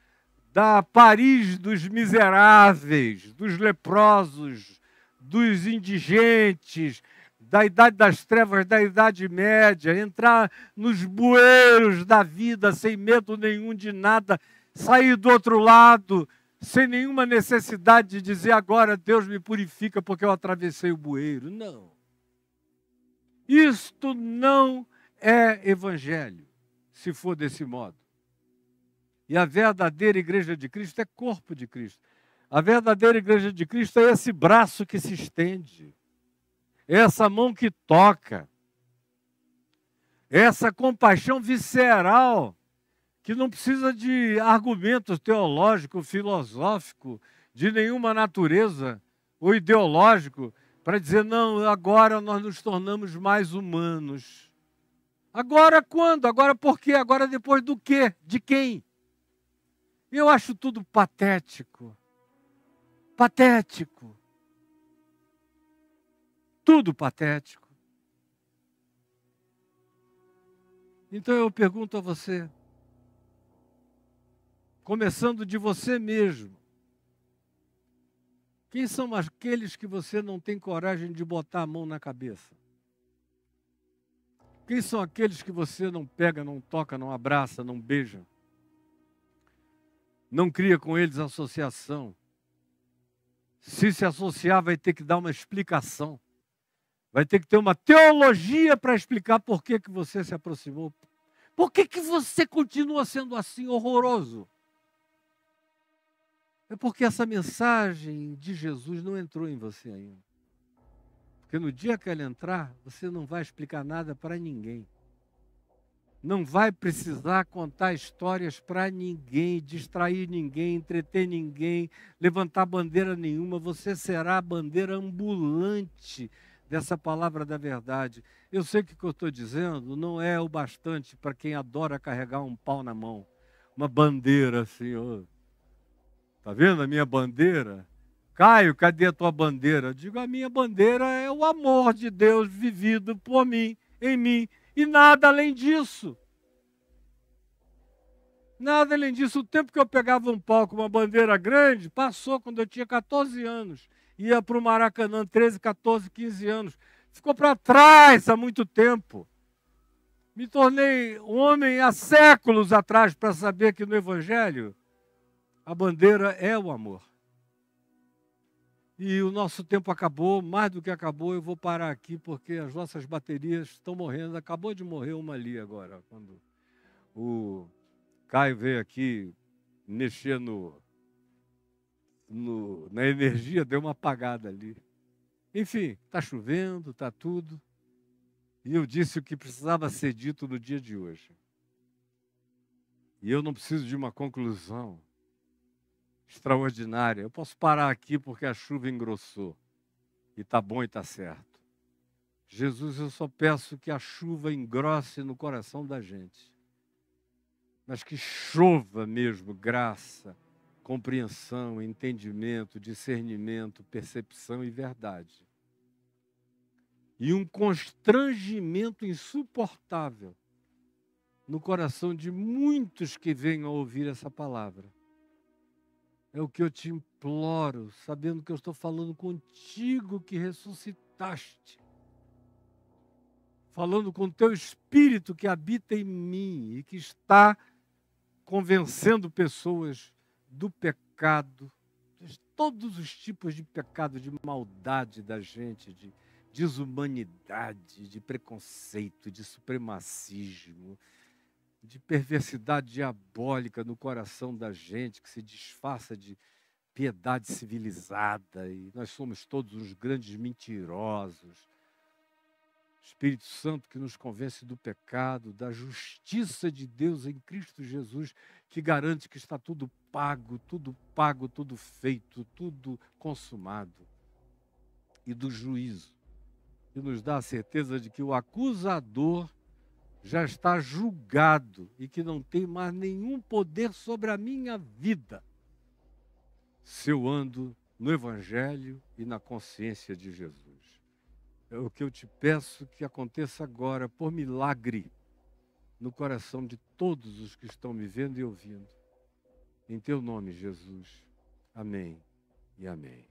da Paris dos miseráveis, dos leprosos, dos indigentes, da Idade das Trevas, da Idade Média, entrar nos bueiros da vida sem medo nenhum de nada, sair do outro lado sem nenhuma necessidade de dizer agora Deus me purifica porque eu atravessei o bueiro. Não. Isto não é evangelho, se for desse modo. E a verdadeira igreja de Cristo é corpo de Cristo. A verdadeira igreja de Cristo é esse braço que se estende, é essa mão que toca, é essa compaixão visceral, que não precisa de argumento teológico, filosófico, de nenhuma natureza, ou ideológico, para dizer, não, agora nós nos tornamos mais humanos. Agora quando? Agora por quê? Agora depois do quê? De quem? Eu acho tudo patético. Patético. Tudo patético. Então eu pergunto a você, começando de você mesmo, quem são aqueles que você não tem coragem de botar a mão na cabeça? Quem são aqueles que você não pega, não toca, não abraça, não beija? Não cria com eles associação. Se associar, vai ter que dar uma explicação. Vai ter que ter uma teologia para explicar por que você se aproximou. Por que você continua sendo assim horroroso? É porque essa mensagem de Jesus não entrou em você ainda. Porque no dia que ela entrar, você não vai explicar nada para ninguém. Não vai precisar contar histórias para ninguém, distrair ninguém, entreter ninguém, levantar bandeira nenhuma. Você será a bandeira ambulante dessa palavra da verdade. Eu sei que o que eu estou dizendo não é o bastante para quem adora carregar um pau na mão. Uma bandeira assim, ó. Tá vendo a minha bandeira? Caio, cadê a tua bandeira? Eu digo, a minha bandeira é o amor de Deus vivido por mim, em mim, e nada além disso. Nada além disso. O tempo que eu pegava um pau com uma bandeira grande, passou quando eu tinha 14 anos. Ia para o Maracanã, 13, 14, 15 anos. Ficou para trás há muito tempo. Me tornei um homem há séculos atrás para saber que no Evangelho a bandeira é o amor. E o nosso tempo acabou, mais do que acabou, eu vou parar aqui porque as nossas baterias estão morrendo. Acabou de morrer uma ali agora, quando o Caio veio aqui mexer na energia, deu uma apagada ali. Enfim, está chovendo, está tudo. E eu disse o que precisava ser dito no dia de hoje. E eu não preciso de uma conclusão extraordinária. Eu posso parar aqui porque a chuva engrossou. E está bom e está certo. Jesus, eu só peço que a chuva engrosse no coração da gente. Mas que chova mesmo graça, compreensão, entendimento, discernimento, percepção e verdade. E um constrangimento insuportável no coração de muitos que venham a ouvir essa palavra. É o que eu te imploro, sabendo que eu estou falando contigo que ressuscitaste. Falando com o teu Espírito que habita em mim e que está convencendo pessoas do pecado, de todos os tipos de pecado, de maldade da gente, de desumanidade, de preconceito, de supremacismo, de perversidade diabólica no coração da gente, que se disfarça de piedade civilizada, e nós somos todos uns grandes mentirosos. Espírito Santo que nos convence do pecado, da justiça de Deus em Cristo Jesus, que garante que está tudo pago, tudo feito, tudo consumado. E do juízo, que nos dá a certeza de que o acusador já está julgado e que não tem mais nenhum poder sobre a minha vida, se eu ando no Evangelho e na consciência de Jesus. É o que eu te peço que aconteça agora, por milagre, no coração de todos os que estão me vendo e ouvindo. Em teu nome, Jesus. Amém e amém.